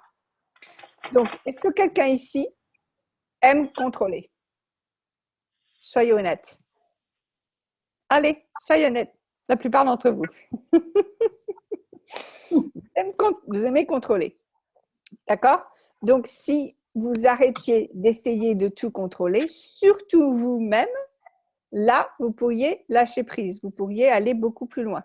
Donc, est-ce que quelqu'un ici aime contrôler? Soyez honnête. Allez, soyez honnête. La plupart d'entre vous. Vous aimez contrôler. D'accord? Donc, si vous arrêtiez d'essayer de tout contrôler, surtout vous-même, là, vous pourriez lâcher prise. Vous pourriez aller beaucoup plus loin.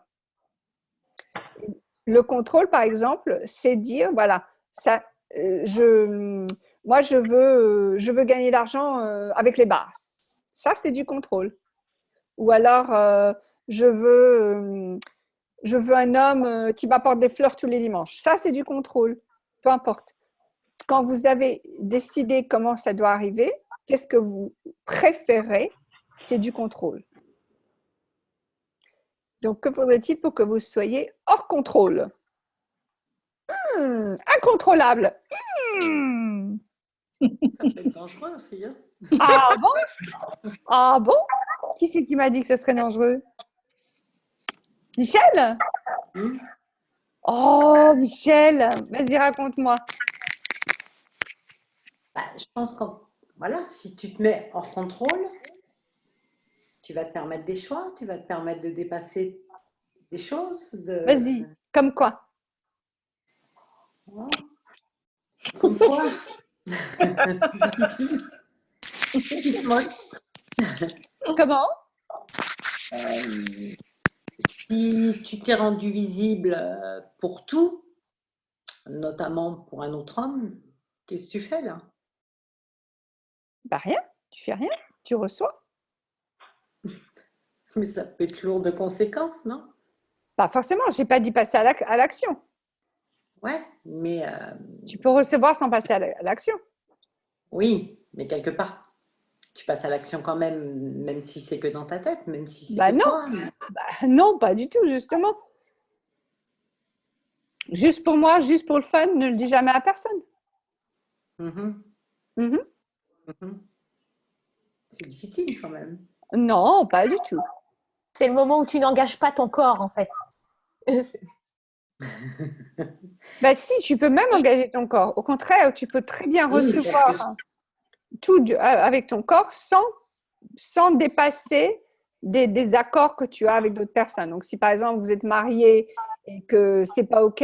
Le contrôle, par exemple, c'est dire, voilà, ça, moi, je veux gagner l'argent avec les bars. Ça, c'est du contrôle. Ou alors, je veux un homme qui m'apporte des fleurs tous les dimanches. Ça, c'est du contrôle. Peu importe. Quand vous avez décidé comment ça doit arriver, qu'est-ce que vous préférez? C'est du contrôle. Donc, que faudrait-il pour que vous soyez hors contrôle? Incontrôlable. Ça peut être dangereux aussi. Hein? Ah bon? Ah bon? Qui c'est qui m'a dit que ce serait dangereux? Michel? Hmm. Oh, Michel, vas-y, raconte-moi. Bah, je pense que voilà, si tu te mets hors contrôle, tu vas te permettre des choix, tu vas te permettre de dépasser des choses. Vas-y, comme quoi? Voilà. Comme quoi, c'est difficile. Qui se moque. Comment? Si tu t'es rendu visible pour tout, notamment pour un autre homme, qu'est-ce que tu fais là? Bah rien, tu fais rien, tu reçois. Mais ça peut être lourd de conséquences, non? Pas forcément, j'ai pas dit passer à l'action. Ouais, mais Tu peux recevoir sans passer à l'action. oui, mais quelque part, tu passes à l'action quand même, même si c'est que dans ta tête, même si c'est Bah que non. toi. Bah non, pas du tout, justement. Juste pour moi, juste pour le fun, ne le dis jamais à personne. Mhm, Mhm. mhm. C'est difficile quand même. Non, pas du tout. C'est le moment où tu n'engages pas ton corps, en fait. Bah si, tu peux même engager ton corps. Au contraire, tu peux très bien Oui, recevoir tout avec ton corps sans dépasser des accords que tu as avec d'autres personnes. Donc, si par exemple vous êtes marié et que c'est pas OK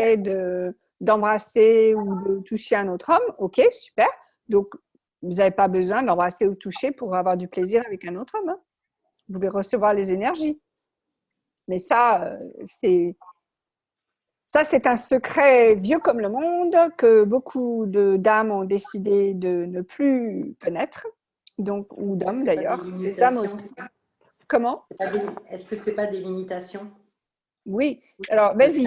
d'embrasser ou de toucher un autre homme, OK, super. Donc, vous n'avez pas besoin d'embrasser ou toucher pour avoir du plaisir avec un autre homme, hein. Vous pouvez recevoir les énergies. Mais ça, c'est un secret vieux comme le monde que beaucoup de dames ont décidé de ne plus connaître, donc, ou d'hommes C'est pas des d'ailleurs, des hommes limitations. aussi. Comment? Est-ce que c'est pas des limitations Oui. Alors, de vas-y.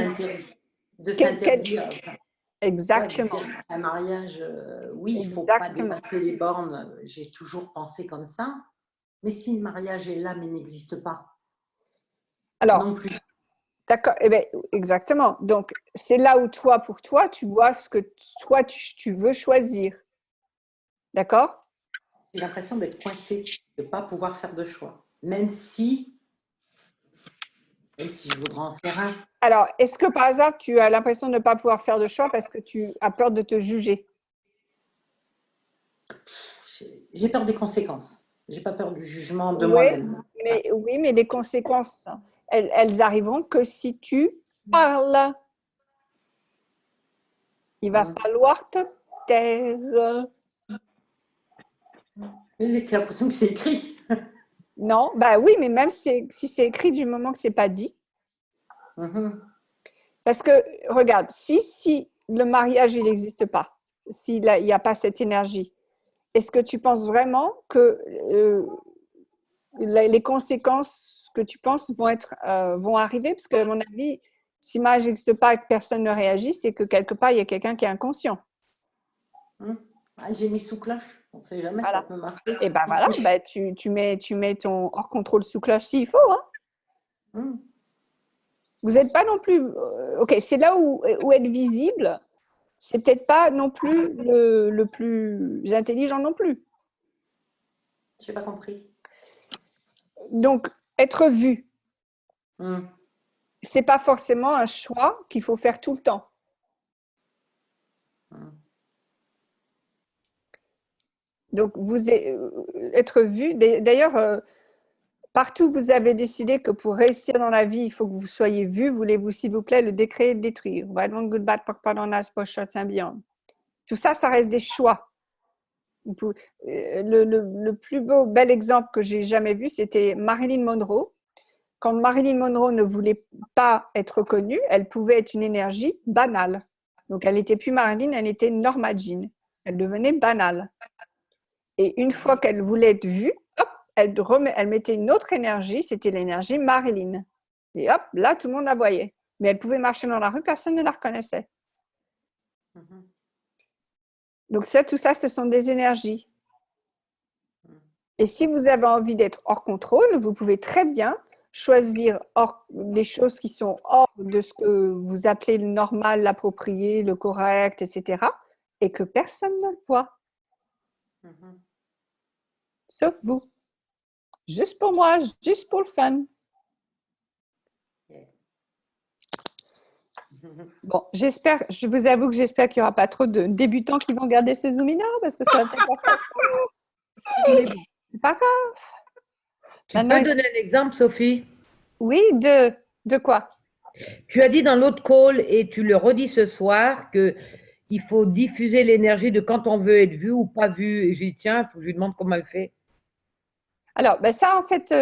s'interdire, enfin, ouais, de Exactement. dire un mariage, oui, il ne faut pas Exactement. dépasser les bornes. J'ai toujours pensé comme ça. Mais si le mariage est là, mais n'existe pas Alors, non plus. d'accord. Eh bien, exactement. Donc, c'est là où toi, pour toi, tu vois ce que toi, tu veux choisir. D'accord? J'ai l'impression d'être coincée, de ne pas pouvoir faire de choix. Même si je voudrais en faire un. Alors, est-ce que par hasard, tu as l'impression de ne pas pouvoir faire de choix parce que tu as peur de te juger? J'ai peur des conséquences. J'ai pas peur du jugement de Oui, moi-même. oui, mais les conséquences, elles arriveront que si tu parles. Il va falloir te taire. J'ai l'impression que c'est écrit. Non, bah oui, mais même si c'est écrit du moment que c'est pas dit. Mhm. Parce que, regarde, si le mariage, il n'existe pas, s'il n'y a pas cette énergie, est-ce que tu penses vraiment que les conséquences que tu penses vont arriver? Parce que, à mon avis, si le mariage n'existe pas et que personne ne réagit, c'est que quelque part, il y a quelqu'un qui est inconscient. Ah, j'ai mis sous cloche. On ne sait jamais, Voilà. ça peut marcher. Et ben voilà, ben tu mets ton hors contrôle sous cloche s'il faut, hein. Vous n'êtes pas non plus. Ok, c'est là où être visible, c'est peut-être pas non plus le plus intelligent non plus. Je n'ai pas compris. Donc, être vu, c'est pas forcément un choix qu'il faut faire tout le temps. Donc, être vu, d'ailleurs, partout vous avez décidé que pour réussir dans la vie, il faut que vous soyez vu. Voulez-vous, s'il vous plaît, le décret détruire? Right, one good, bad, pardonnas, post shots, and beyond. Tout ça, ça reste des choix. Le plus bel exemple que j'ai jamais vu, c'était Marilyn Monroe. Quand Marilyn Monroe ne voulait pas être connue, elle pouvait être une énergie banale. Donc, elle n'était plus Marilyn, elle était Norma Jean. Elle devenait banale. Et une fois qu'elle voulait être vue, hop, elle mettait une autre énergie, c'était l'énergie Marilyn. Et hop, là, tout le monde la voyait. Mais elle pouvait marcher dans la rue, personne ne la reconnaissait. Donc, tout ça, ce sont des énergies. Et si vous avez envie d'être hors contrôle, vous pouvez très bien choisir des choses qui sont hors de ce que vous appelez le normal, l'approprié, le correct, etc. et que personne ne le voit. Sauf vous. Juste pour moi, juste pour le fun. Bon, j'espère, je vous avoue que j'espère qu'il n'y aura pas trop de débutants qui vont regarder ce Zoom-in parce que ça va peut-être pas faire. Mais bon, c'est pas grave. Tu Maintenant, peux donner un exemple, Sophie? oui, de quoi? Tu as dit dans l'autre call et tu le redis ce soir que il faut diffuser l'énergie de quand on veut être vu ou pas vu. Et j'ai dit, tiens, il faut que je lui demande comment elle fait. Alors, ben ça, en fait,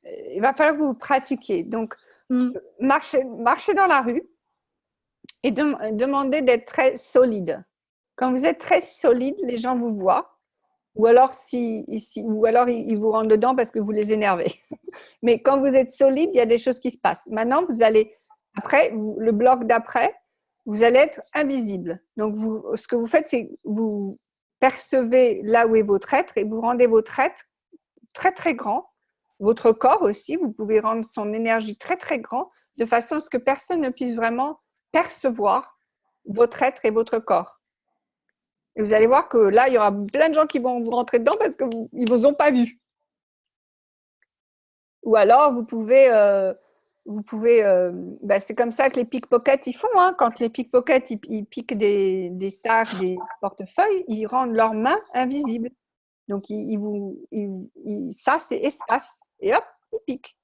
il va falloir que vous pratiquiez. Donc, marchez dans la rue et demandez d'être très solide. Quand vous êtes très solide, les gens vous voient. Ou alors, ils vous rentrent dedans parce que vous les énervez. Mais quand vous êtes solide, il y a des choses qui se passent. Maintenant, vous allez, après, le bloc d'après, vous allez être invisible. Donc, ce que vous faites, c'est vous percevez là où est votre être et vous rendez votre être très, très grand. Votre corps aussi, vous pouvez rendre son énergie très, très grand de façon à ce que personne ne puisse vraiment percevoir votre être et votre corps. Et vous allez voir que là, il y aura plein de gens qui vont vous rentrer dedans parce qu'ils ne vous ont pas vu. Ou alors, vous pouvez c'est comme ça que les pickpockets, ils font. Hein. Quand les pickpockets, ils piquent des sacs, des portefeuilles, ils rendent leurs mains invisibles. Donc, ça, c'est espace. Et hop, ils piquent.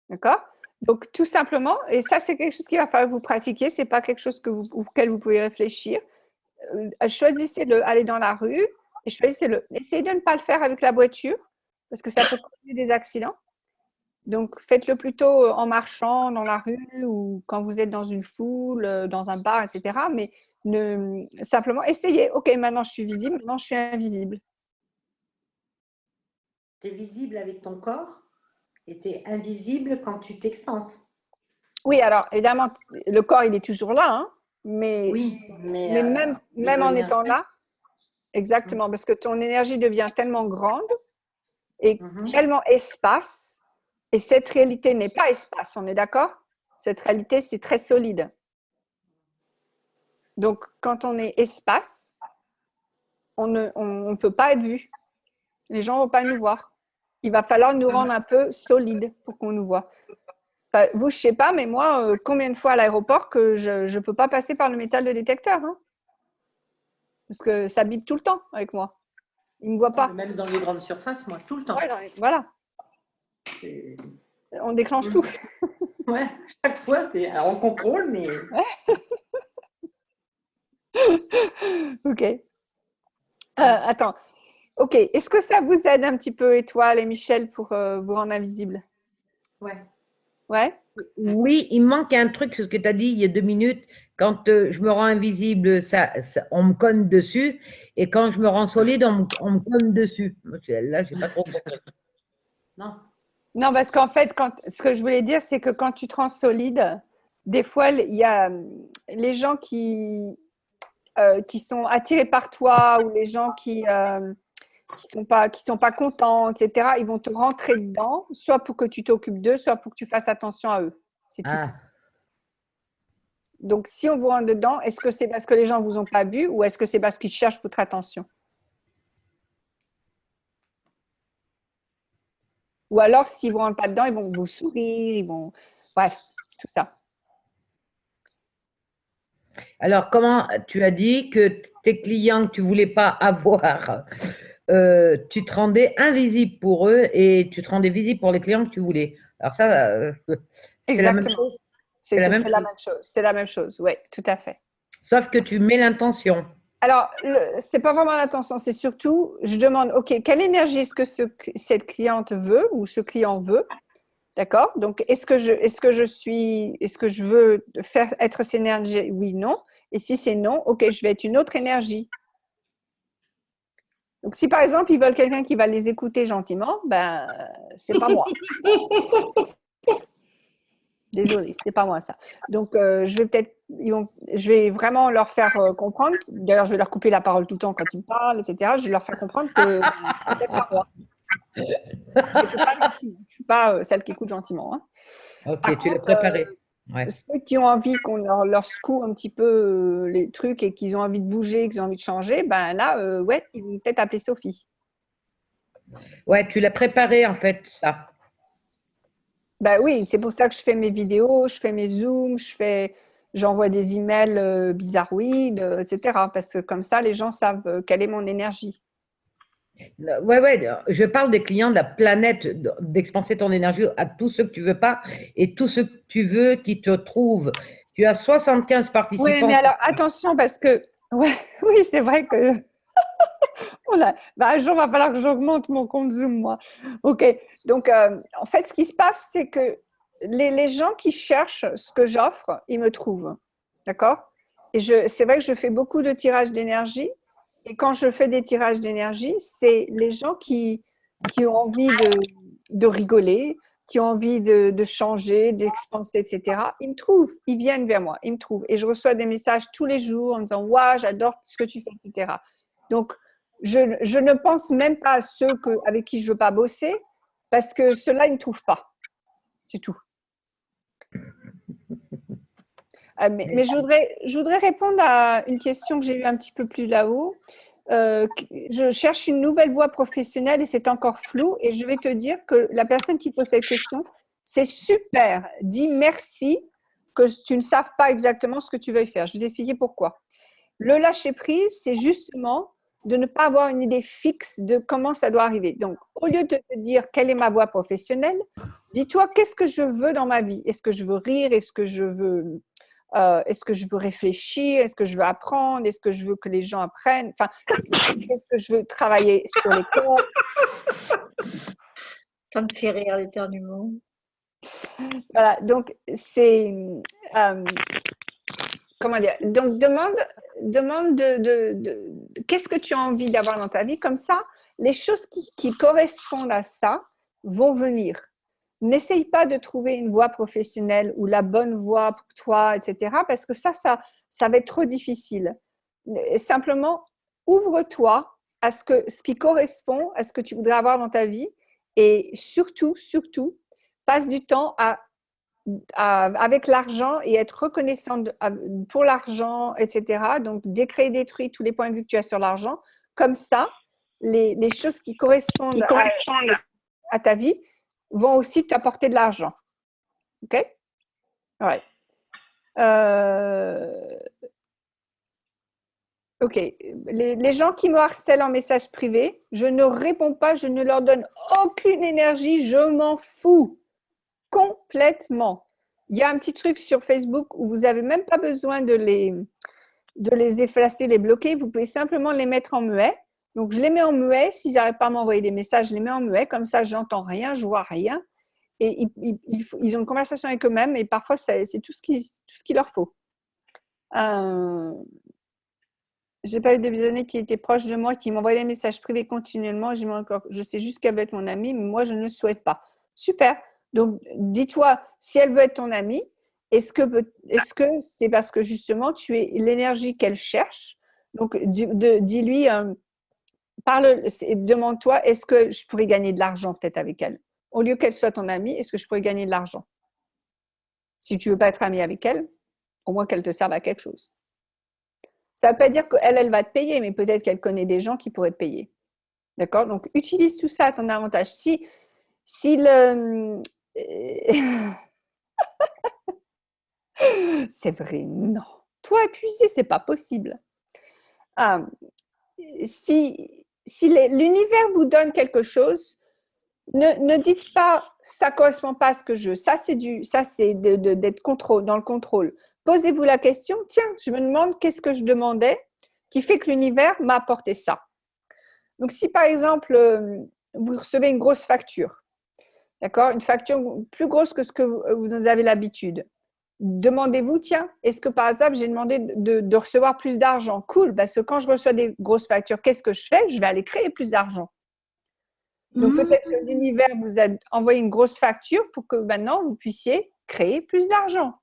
D'accord? Donc, tout simplement, et ça, c'est quelque chose qu'il va falloir que vous pratiquiez. Ce n'est pas quelque chose auquel vous pouvez réfléchir. Choisissez-le, allez dans la rue et choisissez-le. Essayez de ne pas le faire avec la voiture parce que ça peut causer des accidents. Donc, faites-le plutôt en marchant dans la rue ou quand vous êtes dans une foule, dans un bar, etc. Mais simplement essayez. OK, maintenant je suis visible, maintenant je suis invisible. Tu es visible avec ton corps et tu es invisible quand tu t'expanses. Oui, alors évidemment, le corps, il est toujours là, hein, mais même en étant là, exactement, parce que ton énergie devient tellement grande et tellement espace. Et cette réalité n'est pas espace, on est d'accord? Cette réalité, c'est très solide. Donc, quand on est espace, on ne peut pas être vu. Les gens ne vont pas nous voir. Il va falloir nous rendre un peu solides pour qu'on nous voit. Enfin, vous, je ne sais pas, mais moi, combien de fois à l'aéroport que je ne peux pas passer par le métal de détecteur, hein? Parce que ça bip tout le temps avec moi. Ils ne me voient pas. Même dans les grandes surfaces, moi, tout le temps. Ouais, voilà. On déclenche tout. Ouais, chaque fois, alors on contrôle, mais… OK. Attends. OK. Est-ce que ça vous aide un petit peu, Étoile et Michel, pour vous rendre invisible? Ouais. Ouais? Oui, il me manque un truc, ce que tu as dit il y a 2 minutes. Quand je me rends invisible, on me conne dessus. Et quand je me rends solide, on me conne dessus. Là, je n'ai pas trop compris. Non. Non, parce qu'en fait, ce que je voulais dire, c'est que quand tu te rends solide, des fois, il y a les gens qui sont attirés par toi ou les gens qui sont pas contents, etc. Ils vont te rentrer dedans, soit pour que tu t'occupes d'eux, soit pour que tu fasses attention à eux. C'est tout. Ah, Donc, si on vous rentre dedans, est-ce que c'est parce que les gens vous ont pas vu ou est-ce que c'est parce qu'ils cherchent votre attention? Ou alors, s'ils vous rentrent pas dedans, ils vont vous sourire, ils vont… Bref, tout ça. alors, comment tu as dit que tes clients que tu voulais pas avoir, tu te rendais invisible pour eux et tu te rendais visible pour les clients que tu voulais. Alors ça, c'est la même Exactement. chose. C'est la même chose. C'est la même chose, oui, tout à fait. Sauf que tu mets l'intention. Alors, c'est pas vraiment l'intention, c'est surtout, je demande, OK, quelle énergie est-ce que cette cliente veut ou ce client veut? D'accord? Donc, est-ce que je veux faire être cette énergie? Oui, non. Et si c'est non, OK, je vais être une autre énergie. Donc, si par exemple, ils veulent quelqu'un qui va les écouter gentiment, ben, c'est pas moi. Désolée, c'est pas moi ça. Donc, je vais vraiment leur faire comprendre. D'ailleurs, je vais leur couper la parole tout le temps quand ils me parlent, etc. Je vais leur faire comprendre que c'est pas moi. Je ne suis pas celle qui écoute gentiment. Hein. Ok, tu l'as préparé. Ouais. Ceux qui ont envie qu'on leur secoue un petit peu les trucs et qu'ils ont envie de bouger, qu'ils ont envie de changer, ben là, ouais, ils vont peut-être appeler Sophie. Ouais, tu l'as préparé en fait, ça. Ben oui, c'est pour ça que je fais mes vidéos, je fais mes zooms, j'envoie des emails bizarroïdes, etc. Parce que comme ça, les gens savent quelle est mon énergie. Ouais, ouais, je parle des clients de la planète, d'expanser ton énergie à tous ceux que tu veux pas et tous ceux que tu veux qui te trouvent. Tu as 75 Oui, participants. mais alors attention parce que, ouais, oui, c'est vrai que un jour, il va falloir que j'augmente mon compte Zoom, moi. OK. Donc, en fait, ce qui se passe, c'est que les gens qui cherchent ce que j'offre, ils me trouvent. D'accord? Et c'est vrai que je fais beaucoup de tirages d'énergie. Et quand je fais des tirages d'énergie, c'est les gens qui ont envie de rigoler, qui ont envie de changer, d'expanser, etc. Ils me trouvent, ils viennent vers moi, ils me trouvent. Et je reçois des messages tous les jours en me disant « Waouh, j'adore ce que tu fais, etc. » Donc, je ne pense même pas à ceux avec qui je ne veux pas bosser parce que ceux-là, ils ne me trouvent pas. C'est tout. Mais je voudrais répondre à une question que j'ai eue un petit peu plus là-haut. Je cherche une nouvelle voie professionnelle et c'est encore flou. Et je vais te dire que la personne qui pose cette question, c'est super. Dis merci que tu ne saves pas exactement ce que tu veux faire. Je vais vous expliquer pourquoi. Le lâcher-prise, c'est justement de ne pas avoir une idée fixe de comment ça doit arriver. Donc, au lieu de te dire quelle est ma voie professionnelle, dis-toi qu'est-ce que je veux dans ma vie. Est-ce que je veux rire? Est-ce que je veux réfléchir? Est-ce que je veux apprendre? Est-ce que je veux que les gens apprennent? Enfin, est-ce que je veux travailler sur les corps? Ça me fait rire l'éternuement. Voilà, donc c'est comment dire? Donc demande qu'est-ce que tu as envie d'avoir dans ta vie, comme ça, les choses qui correspondent à ça vont venir. N'essaye pas de trouver une voie professionnelle ou la bonne voie pour toi, etc. Parce que ça va être trop difficile. Simplement, ouvre-toi à ce qui correspond à ce que tu voudrais avoir dans ta vie et surtout, passe du temps avec l'argent et être reconnaissant pour l'argent, etc. Donc, décréer, détruire tous les points de vue que tu as sur l'argent. Comme ça, les choses qui correspondent à ta vie vont aussi t'apporter de l'argent. OK? Ouais. OK. Les gens qui me harcèlent en message privé, je ne réponds pas, je ne leur donne aucune énergie, je m'en fous complètement. Il y a un petit truc sur Facebook où vous n'avez même pas besoin de les effacer, les bloquer. Vous pouvez simplement les mettre en muet. Donc, je les mets en muet. S'ils n'arrivent pas à m'envoyer des messages, je les mets en muet. Comme ça, j'entends rien, je vois rien. Et ils ont une conversation avec eux-mêmes. Et parfois, c'est tout ce qu'il leur faut. J'ai pas eu des amis qui étaient proches de moi, qui m'envoyaient des messages privés continuellement. Je sais juste qu'elle veut être mon amie, mais moi, je ne le souhaite pas. Super. Donc, dis-toi, si elle veut être ton amie, est-ce que c'est parce que justement, tu es l'énergie qu'elle cherche? Donc, dis-lui, demande-toi, est-ce que je pourrais gagner de l'argent peut-être avec elle? Au lieu qu'elle soit ton amie, est-ce que je pourrais gagner de l'argent? Si tu veux pas être amie avec elle, au moins qu'elle te serve à quelque chose. Ça ne veut pas dire qu'elle, elle va te payer, mais peut-être qu'elle connaît des gens qui pourraient te payer. D'accord? Donc, utilise tout ça à ton avantage. Si le… C'est vrai, non. Toi, épuisé, c'est pas possible. Si l'univers vous donne quelque chose, ne dites pas ça correspond pas à ce que je veux. Ça c'est d'être dans le contrôle. Posez-vous la question, tiens, je me demande qu'est-ce que je demandais qui fait que l'univers m'a apporté ça. Donc si par exemple vous recevez une grosse facture, d'accord, une facture plus grosse que ce que vous avez l'habitude, demandez-vous, tiens, est-ce que par hasard j'ai demandé de recevoir plus d'argent? Cool, parce que quand je reçois des grosses factures, qu'est-ce que je fais? Je vais aller créer plus d'argent. Donc, peut-être que l'univers vous a envoyé une grosse facture pour que maintenant, vous puissiez créer plus d'argent.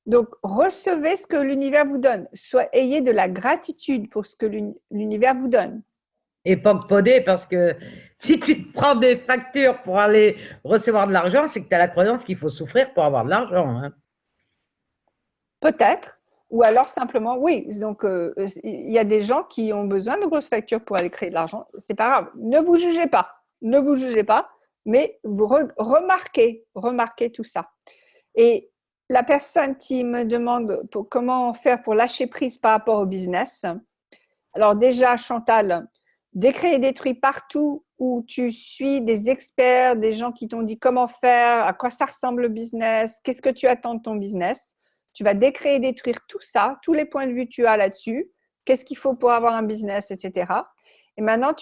Donc, recevez ce que l'univers vous donne. Ayez de la gratitude pour ce que l'univers vous donne. Et pas podé, parce que si tu te prends des factures pour aller recevoir de l'argent, c'est que tu as la croyance qu'il faut souffrir pour avoir de l'argent. Hein. Peut-être. Ou alors simplement, oui, donc il y a des gens qui ont besoin de grosses factures pour aller créer de l'argent. C'est pas grave. Ne vous jugez pas. Ne vous jugez pas, mais vous remarquez tout ça. Et la personne qui me demande comment faire pour lâcher prise par rapport au business. Alors déjà, Chantal, décréer et détruire partout où tu suis des experts, des gens qui t'ont dit comment faire, à quoi ça ressemble le business, qu'est-ce que tu attends de ton business. Tu vas décréer et détruire tout ça, tous les points de vue que tu as là-dessus, qu'est-ce qu'il faut pour avoir un business, etc. Et maintenant,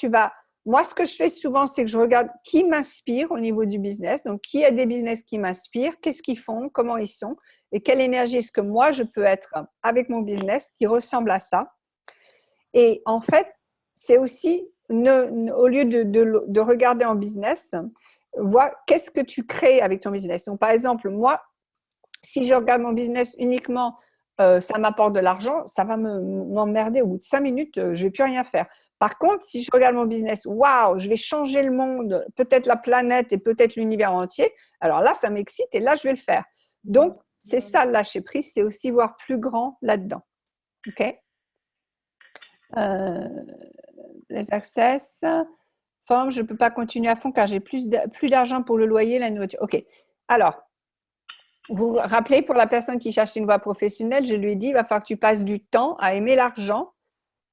moi, ce que je fais souvent, c'est que je regarde qui m'inspire au niveau du business. Donc, qui a des business qui m'inspirent, qu'est-ce qu'ils font, comment ils sont et quelle énergie est-ce que moi, je peux être avec mon business qui ressemble à ça. Et en fait, c'est aussi, au lieu de regarder en business, voir qu'est-ce que tu crées avec ton business. Donc, par exemple, moi, si je regarde mon business uniquement, ça m'apporte de l'argent, ça va m'emmerder au bout de 5 minutes, je ne vais plus rien faire. Par contre, si je regarde mon business, waouh, je vais changer le monde, peut-être la planète et peut-être l'univers entier, alors là, ça m'excite et là, je vais le faire. Donc, c'est ça le lâcher prise, c'est aussi voir plus grand là-dedans. OK? Les access, forme, je ne peux pas continuer à fond car j'ai plus d'argent pour le loyer, la nourriture. OK. Alors, vous vous rappelez, pour la personne qui cherche une voie professionnelle, je lui ai dit, il va falloir que tu passes du temps à aimer l'argent,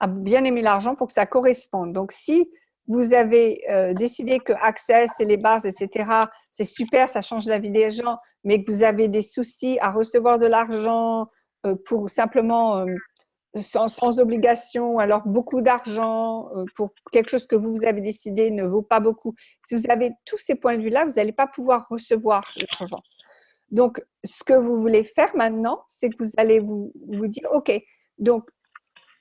à bien aimer l'argent pour que ça corresponde. Donc, si vous avez décidé que Access et les bars, etc., c'est super, ça change la vie des gens, mais que vous avez des soucis à recevoir de l'argent pour simplement, sans obligation, alors beaucoup d'argent pour quelque chose que vous avez décidé ne vaut pas beaucoup. Si vous avez tous ces points de vue-là, vous n'allez pas pouvoir recevoir l'argent. Donc, ce que vous voulez faire maintenant, c'est que vous allez vous dire, OK, donc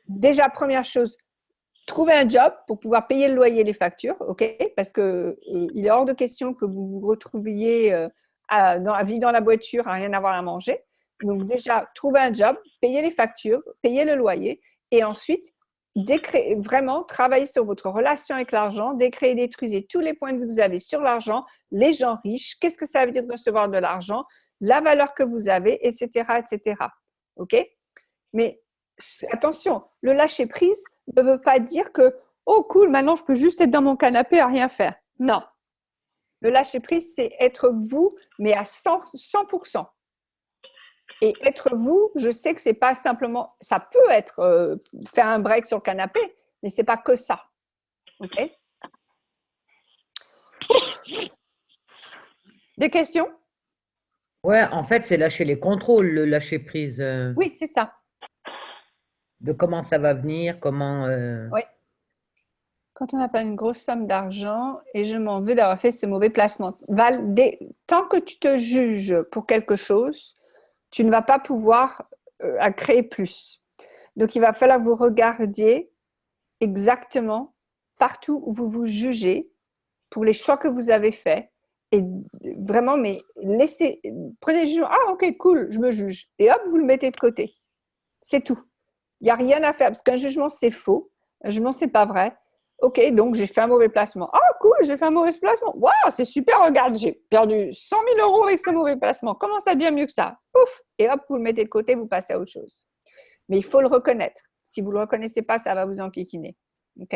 déjà, première chose, trouver un job pour pouvoir payer le loyer et les factures, OK, parce qu'il est hors de question que vous vous retrouviez à vivre dans la voiture, à rien avoir à manger. Donc déjà, trouver un job, payer les factures, payer le loyer et ensuite, vraiment travailler sur votre relation avec l'argent, décréer et détruire tous les points de vue que vous avez sur l'argent, les gens riches, qu'est-ce que ça veut dire de recevoir de l'argent, la valeur que vous avez, etc., etc. OK? Mais attention, le lâcher prise ne veut pas dire que « Oh cool, maintenant je peux juste être dans mon canapé à rien faire ». Non. Le lâcher prise, c'est être vous, mais à 100%. Et être vous, je sais que c'est pas simplement, ça peut être faire un break sur le canapé, mais c'est pas que ça. OK? Ouf. Des questions? Ouais, en fait, c'est lâcher les contrôles, le lâcher prise. Oui, c'est ça. De comment ça va venir, comment… Oui. Quand on n'a pas une grosse somme d'argent et je m'en veux d'avoir fait ce mauvais placement. Val, tant que tu te juges pour quelque chose, tu ne vas pas pouvoir à créer plus. Donc, il va falloir que vous regardiez exactement partout où vous vous jugez pour les choix que vous avez faits. Et vraiment, mais prenez le jugement. Ah, ok, cool, je me juge. Et hop, vous le mettez de côté. C'est tout. Il n'y a rien à faire parce qu'un jugement, c'est faux. Un jugement, c'est pas vrai. Ok, donc j'ai fait un mauvais placement. Ah, cool, j'ai fait un mauvais placement. Waouh, c'est super, regarde, j'ai perdu 100 000 € avec ce mauvais placement. Comment ça devient mieux que ça? Pouf! Et hop, vous le mettez de côté, vous passez à autre chose. Mais il faut le reconnaître. Si vous ne le reconnaissez pas, ça va vous enquiquiner. Ok?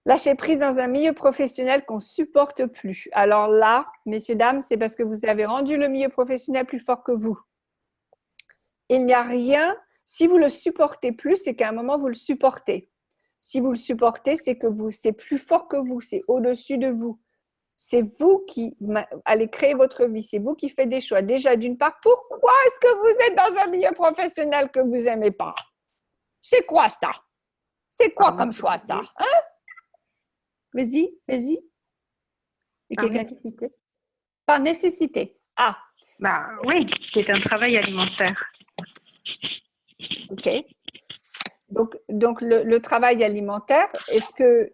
Lâcher prise dans un milieu professionnel qu'on ne supporte plus. Alors là, messieurs, dames, c'est parce que vous avez rendu le milieu professionnel plus fort que vous. Il n'y a rien, si vous le supportez plus, c'est qu'à un moment, vous le supportez. Si vous le supportez, c'est que c'est plus fort que vous, c'est au-dessus de vous. C'est vous qui allez créer votre vie, c'est vous qui faites des choix. Déjà, d'une part, pourquoi est-ce que vous êtes dans un milieu professionnel que vous n'aimez pas? C'est quoi ça? C'est quoi comme choix ça? Hein? Vas-y, vas-y. Il y a quelqu'un qui dit? Par nécessité. Ah. Bah oui, c'est un travail alimentaire. OK. Donc le travail alimentaire, est-ce que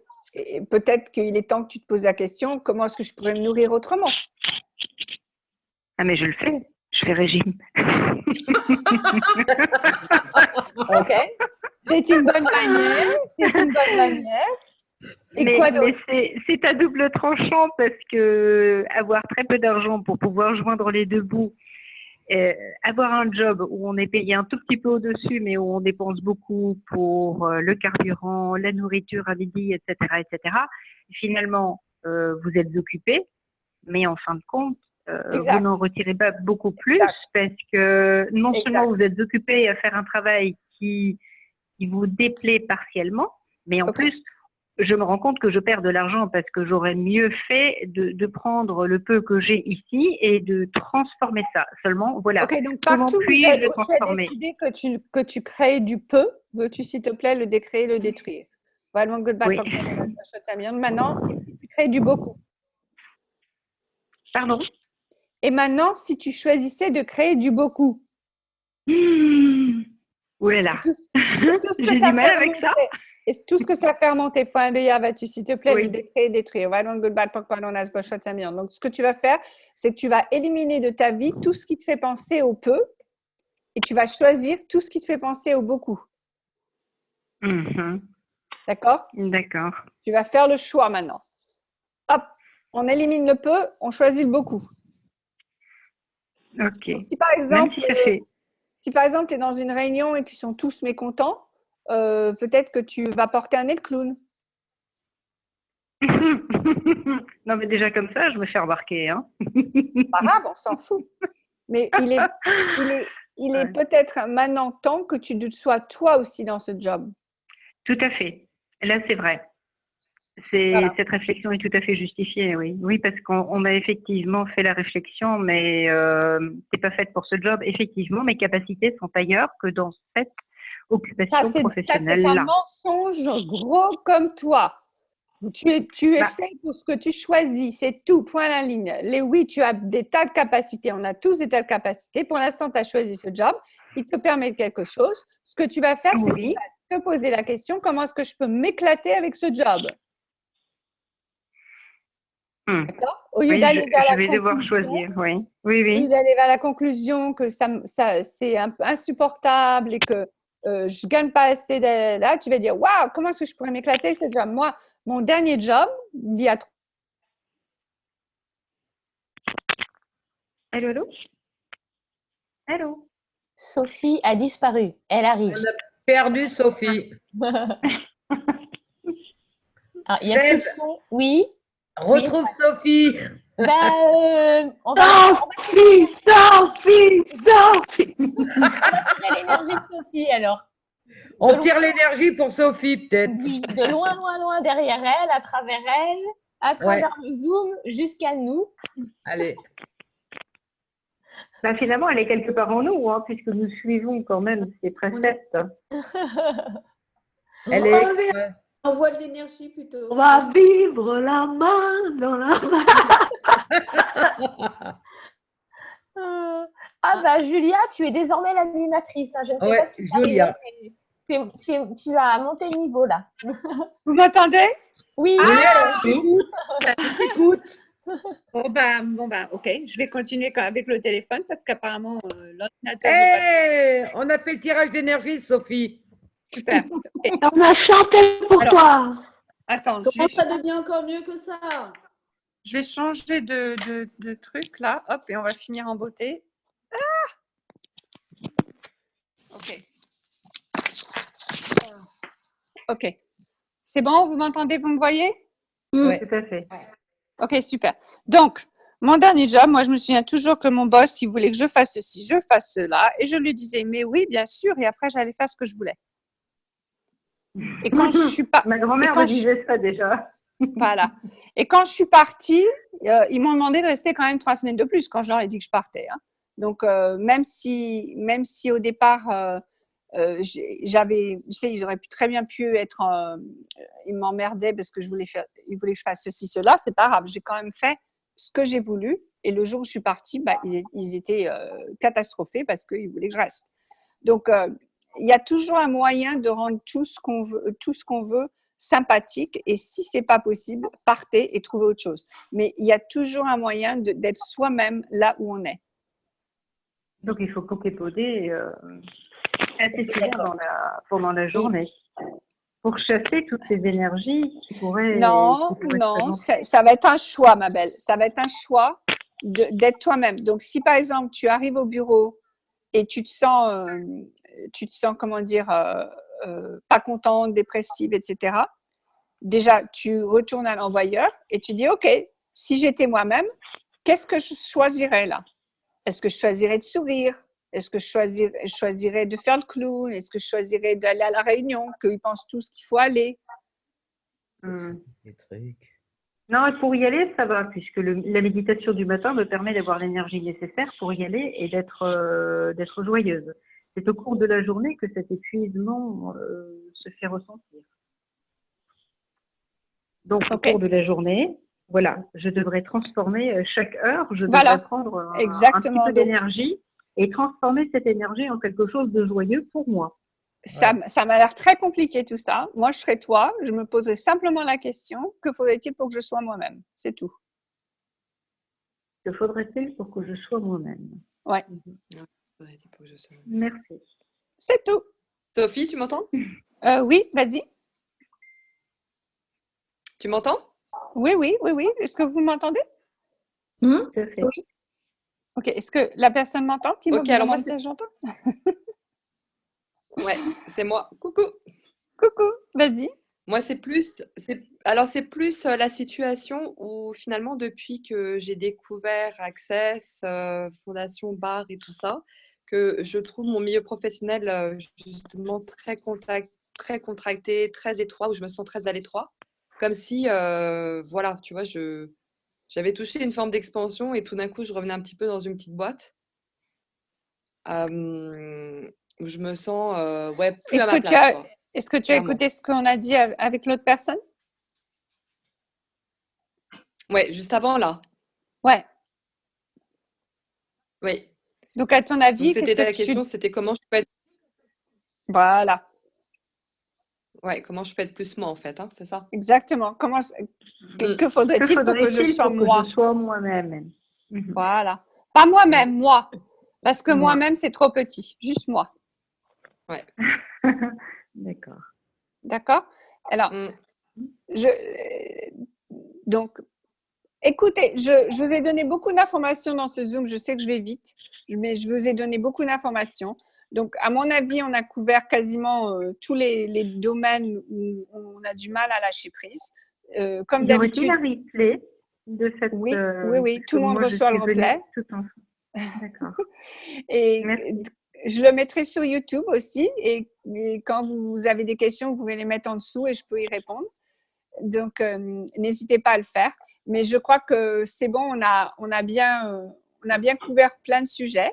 peut-être qu'il est temps que tu te poses la question, comment est-ce que je pourrais me nourrir autrement? Ah mais je le fais, je fais régime. OK. C'est une bonne manière, c'est une bonne manière. Et mais, quoi d'autre? Mais c'est à double tranchant parce que avoir très peu d'argent pour pouvoir joindre les deux bouts avoir un job où on est payé un tout petit peu au-dessus, mais où on dépense beaucoup pour le carburant, la nourriture à midi, etc., etc. Finalement, vous êtes occupé, mais en fin de compte, vous Exact. n'en retirez pas beaucoup plus Exact. parce que non Exact. seulement vous êtes occupé à faire un travail qui vous déplaît partiellement, mais en Ok. plus, je me rends compte que je perds de l'argent parce que j'aurais mieux fait de prendre le peu que j'ai ici et de transformer ça. Seulement, voilà. Ok, donc Comment partout puis-je le où tu as transformer? décidé que tu crées du peu, veux-tu s'il te plaît le décréer, le détruire? Voilà, donc goodbye. Oui. Maintenant, si tu crées du beaucoup. Pardon? Et maintenant, si tu choisissais de créer du beaucoup. Ouh là là. Tout ce que J'ai ça du mal fait avec ça. remonter. Et tout ce que ça fait remonter, fin de vas-tu, s'il te plaît, Oui. le décréer, détruire. Voilà, donc goodbye, donc, ce que tu vas faire, c'est que tu vas éliminer de ta vie tout ce qui te fait penser au peu et tu vas choisir tout ce qui te fait penser au beaucoup. Mhm. D'accord? D'accord. Tu vas faire le choix maintenant. Hop, on élimine le peu, on choisit le beaucoup. Ok. Donc, si par Même exemple, si ça fait. tu es dans une réunion et qu'ils sont tous mécontents, peut-être que tu vas porter un nez de clown. Non, mais déjà comme ça, je me fais remarquer. Hein. Pas grave, on s'en fout. Mais il est Ouais. peut-être maintenant temps que tu sois toi aussi dans ce job. Tout à fait. Là, c'est vrai. Voilà. Cette réflexion est tout à fait justifiée, oui. Oui, parce qu'on a effectivement fait la réflexion, mais c'est pas faite pour ce job. Effectivement, mes capacités sont ailleurs que dans cette occupation Ça, c'est un professionnelle-là. mensonge gros comme toi. Tu es Bah, fait pour ce que tu choisis, c'est tout, point à la ligne. Oui, tu as des tas de capacités, on a tous des tas de capacités. Pour l'instant, tu as choisi ce job, il te permet quelque chose. Ce que tu vas faire, c'est que tu oui. vas te poser la question, comment est-ce que je peux m'éclater avec ce job? D'accord? Au lieu Oui, d'aller vers je la vais devoir conclusion, choisir, oui. Oui, au lieu oui. d'aller vers la conclusion que c'est un peu insupportable et que je gagne pas assez là, tu vas dire, waouh, comment est-ce que je pourrais m'éclater avec ce job? Moi, mon dernier job, il y a Allô, allô? Allô? Sophie a disparu. Elle arrive. On a perdu Sophie. Alors, il y a plus de Seb, son. Oui. retrouve Sophie. On va Sophie! tirer l'énergie de Sophie alors. On tire l'énergie pour Sophie, peut-être. Oui, de loin, loin, loin derrière elle, à travers le Zoom, jusqu'à nous. Allez. Bah, finalement, elle est quelque part en nous, hein, puisque nous suivons quand même ses préceptes. Elle est extra. Envoie de l'énergie plutôt. On va vivre la main dans la main. Ah bah Julia, tu es désormais l'animatrice. Hein. Je ne sais Ouais, pas ce qui t'est Julia. arrivé, mais tu as monté le niveau là. Vous m'entendez? Oui. Oui, Écoute. Bon, bah, ok. Je vais continuer avec le téléphone parce qu'apparemment, l'ordinateur. On a fait le tirage d'énergie, Sophie. Super. On a chanté pour toi. Attends, Comment ça devient encore mieux que ça? je vais changer de truc là. Hop, et on va finir en beauté. Ok. Ok. C'est bon, vous m'entendez, vous me voyez? Ouais. Tout à fait. Ok, super. Donc, mon dernier job, moi, je me souviens toujours que mon boss, il voulait que je fasse ceci, je fasse cela. Et je lui disais, mais oui, bien sûr. Et après, j'allais faire ce que je voulais. Et quand je suis pas. Ma grand-mère me disait ça déjà. Voilà. Et quand je suis partie, ils m'ont demandé de rester quand même 3 semaines de plus quand je leur ai dit que je partais. Hein. Donc, même si au départ, j'avais, tu sais, ils auraient très bien pu être, ils m'emmerdaient parce que ils voulaient que je fasse ceci, cela. C'est pas grave. J'ai quand même fait ce que j'ai voulu. Et le jour où je suis partie, bah, ils étaient catastrophés parce qu'ils voulaient que je reste. Donc, il y a toujours un moyen de rendre tout ce qu'on veut sympathique. Et si c'est pas possible, partez et trouvez autre chose. Mais il y a toujours un moyen d'être soi-même là où on est. Donc, il faut coquet-poder assez souvent pendant la journée pour chasser toutes ces énergies qui pourraient. Non, ça va être un choix, ma belle. Ça va être un choix. d'être toi-même. Donc, si par exemple, tu arrives au bureau et tu te sens, comment dire, pas contente, dépressive, etc., déjà, tu retournes à l'envoyeur et tu dis, OK, si j'étais moi-même, qu'est-ce que je choisirais là? Est-ce que je choisirais de sourire? Est-ce que je choisirais de faire le clown? Est-ce que je choisirais d'aller à la réunion, qu'ils pensent tous qu'il faut aller? Des trucs. Non, et pour y aller, ça va, puisque la méditation du matin me permet d'avoir l'énergie nécessaire pour y aller et d'être joyeuse. C'est au cours de la journée que cet épuisement se fait ressentir. Donc, au cours de la journée, voilà, je devrais transformer chaque heure, je devrais prendre un petit peu d'énergie et transformer cette énergie en quelque chose de joyeux pour moi. Ça m'a l'air très compliqué tout ça. Moi, je serais toi, je me poserais simplement la question, que faudrait-il pour que je sois moi-même? C'est tout. Que faudrait-il pour que je sois moi-même? Ouais. Merci. C'est tout. Sophie, tu m'entends? Oui, vas-y. Tu m'entends? Oui. Est-ce que vous m'entendez? Oui. Ok, est-ce que la personne m'entend qui me demande si j'entends? Ouais, c'est moi. Coucou. Coucou, vas-y. Moi, c'est plus la situation où finalement, depuis que j'ai découvert Access, Fondation Bar et tout ça, que je trouve mon milieu professionnel justement très contracté, très étroit, où je me sens très à l'étroit. Comme si, voilà, tu vois, j'avais touché une forme d'expansion et tout d'un coup, je revenais un petit peu dans une petite boîte. Où je me sens plus à ma place. Est-ce que tu as écouté ce qu'on a dit avec l'autre personne? Ouais, juste avant là. Ouais. Oui. Donc, à ton avis, c'était la question, c'était comment je peux être. Voilà. Ouais, comment je peux être plus moi en fait, hein, c'est ça. Exactement. Que faudrait-il pour que je sois moi? Que je sois moi-même. Voilà. Pas moi-même, moi. Parce que moi-même, c'est trop petit. Juste moi. Ouais. D'accord. D'accord? Alors, donc, écoutez, je vous ai donné beaucoup d'informations dans ce Zoom. Je sais que je vais vite, mais je vous ai donné beaucoup d'informations. Donc, à mon avis, on a couvert quasiment tous les domaines où on a du mal à lâcher prise. Comme d'habitude. J'aurais un replay de cette. Oui, tout le monde reçoit le replay. D'accord. Et merci. Je le mettrai sur YouTube aussi. Et quand vous avez des questions, vous pouvez les mettre en dessous et je peux y répondre. Donc, n'hésitez pas à le faire. Mais je crois que c'est bon, on a bien couvert plein de sujets.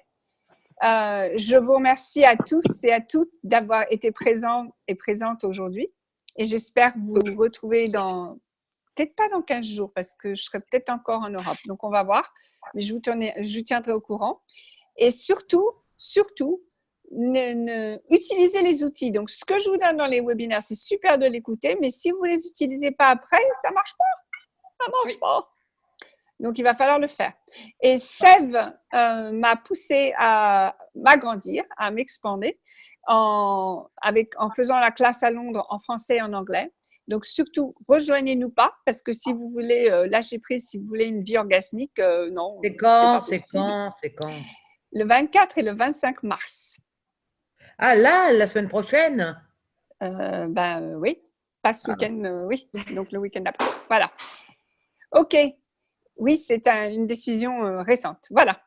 Je vous remercie à tous et à toutes d'avoir été présents et présentes aujourd'hui. Et j'espère vous retrouver peut-être pas dans 15 jours, parce que je serai peut-être encore en Europe. Donc, on va voir. Mais je vous tiendrai au courant. Et surtout, utilisez les outils. Donc, ce que je vous donne dans les webinaires, c'est super de l'écouter. Mais si vous ne les utilisez pas après, ça ne marche pas. Ça ne marche pas. Donc, il va falloir le faire. Et Sève m'a poussé à m'agrandir, à m'expander en faisant la classe à Londres en français et en anglais. Donc, surtout, rejoignez-nous pas parce que si vous voulez lâcher prise, si vous voulez une vie orgasmique, non. C'est quand? Le 24 et le 25 mars. Ah là, la semaine prochaine? Oui. Pas ce week-end, oui. Donc, le week-end d'après. Voilà. OK. Oui, c'est une décision récente. Voilà.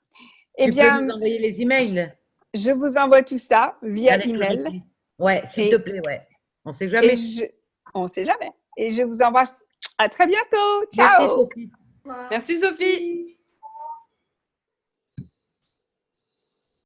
Tu peux nous envoyer les emails? Je vous envoie tout ça via email. Ouais, s'il te plaît, ouais. On ne sait jamais. On ne sait jamais. Et je vous embrasse. À très bientôt. Ciao. Merci Sophie.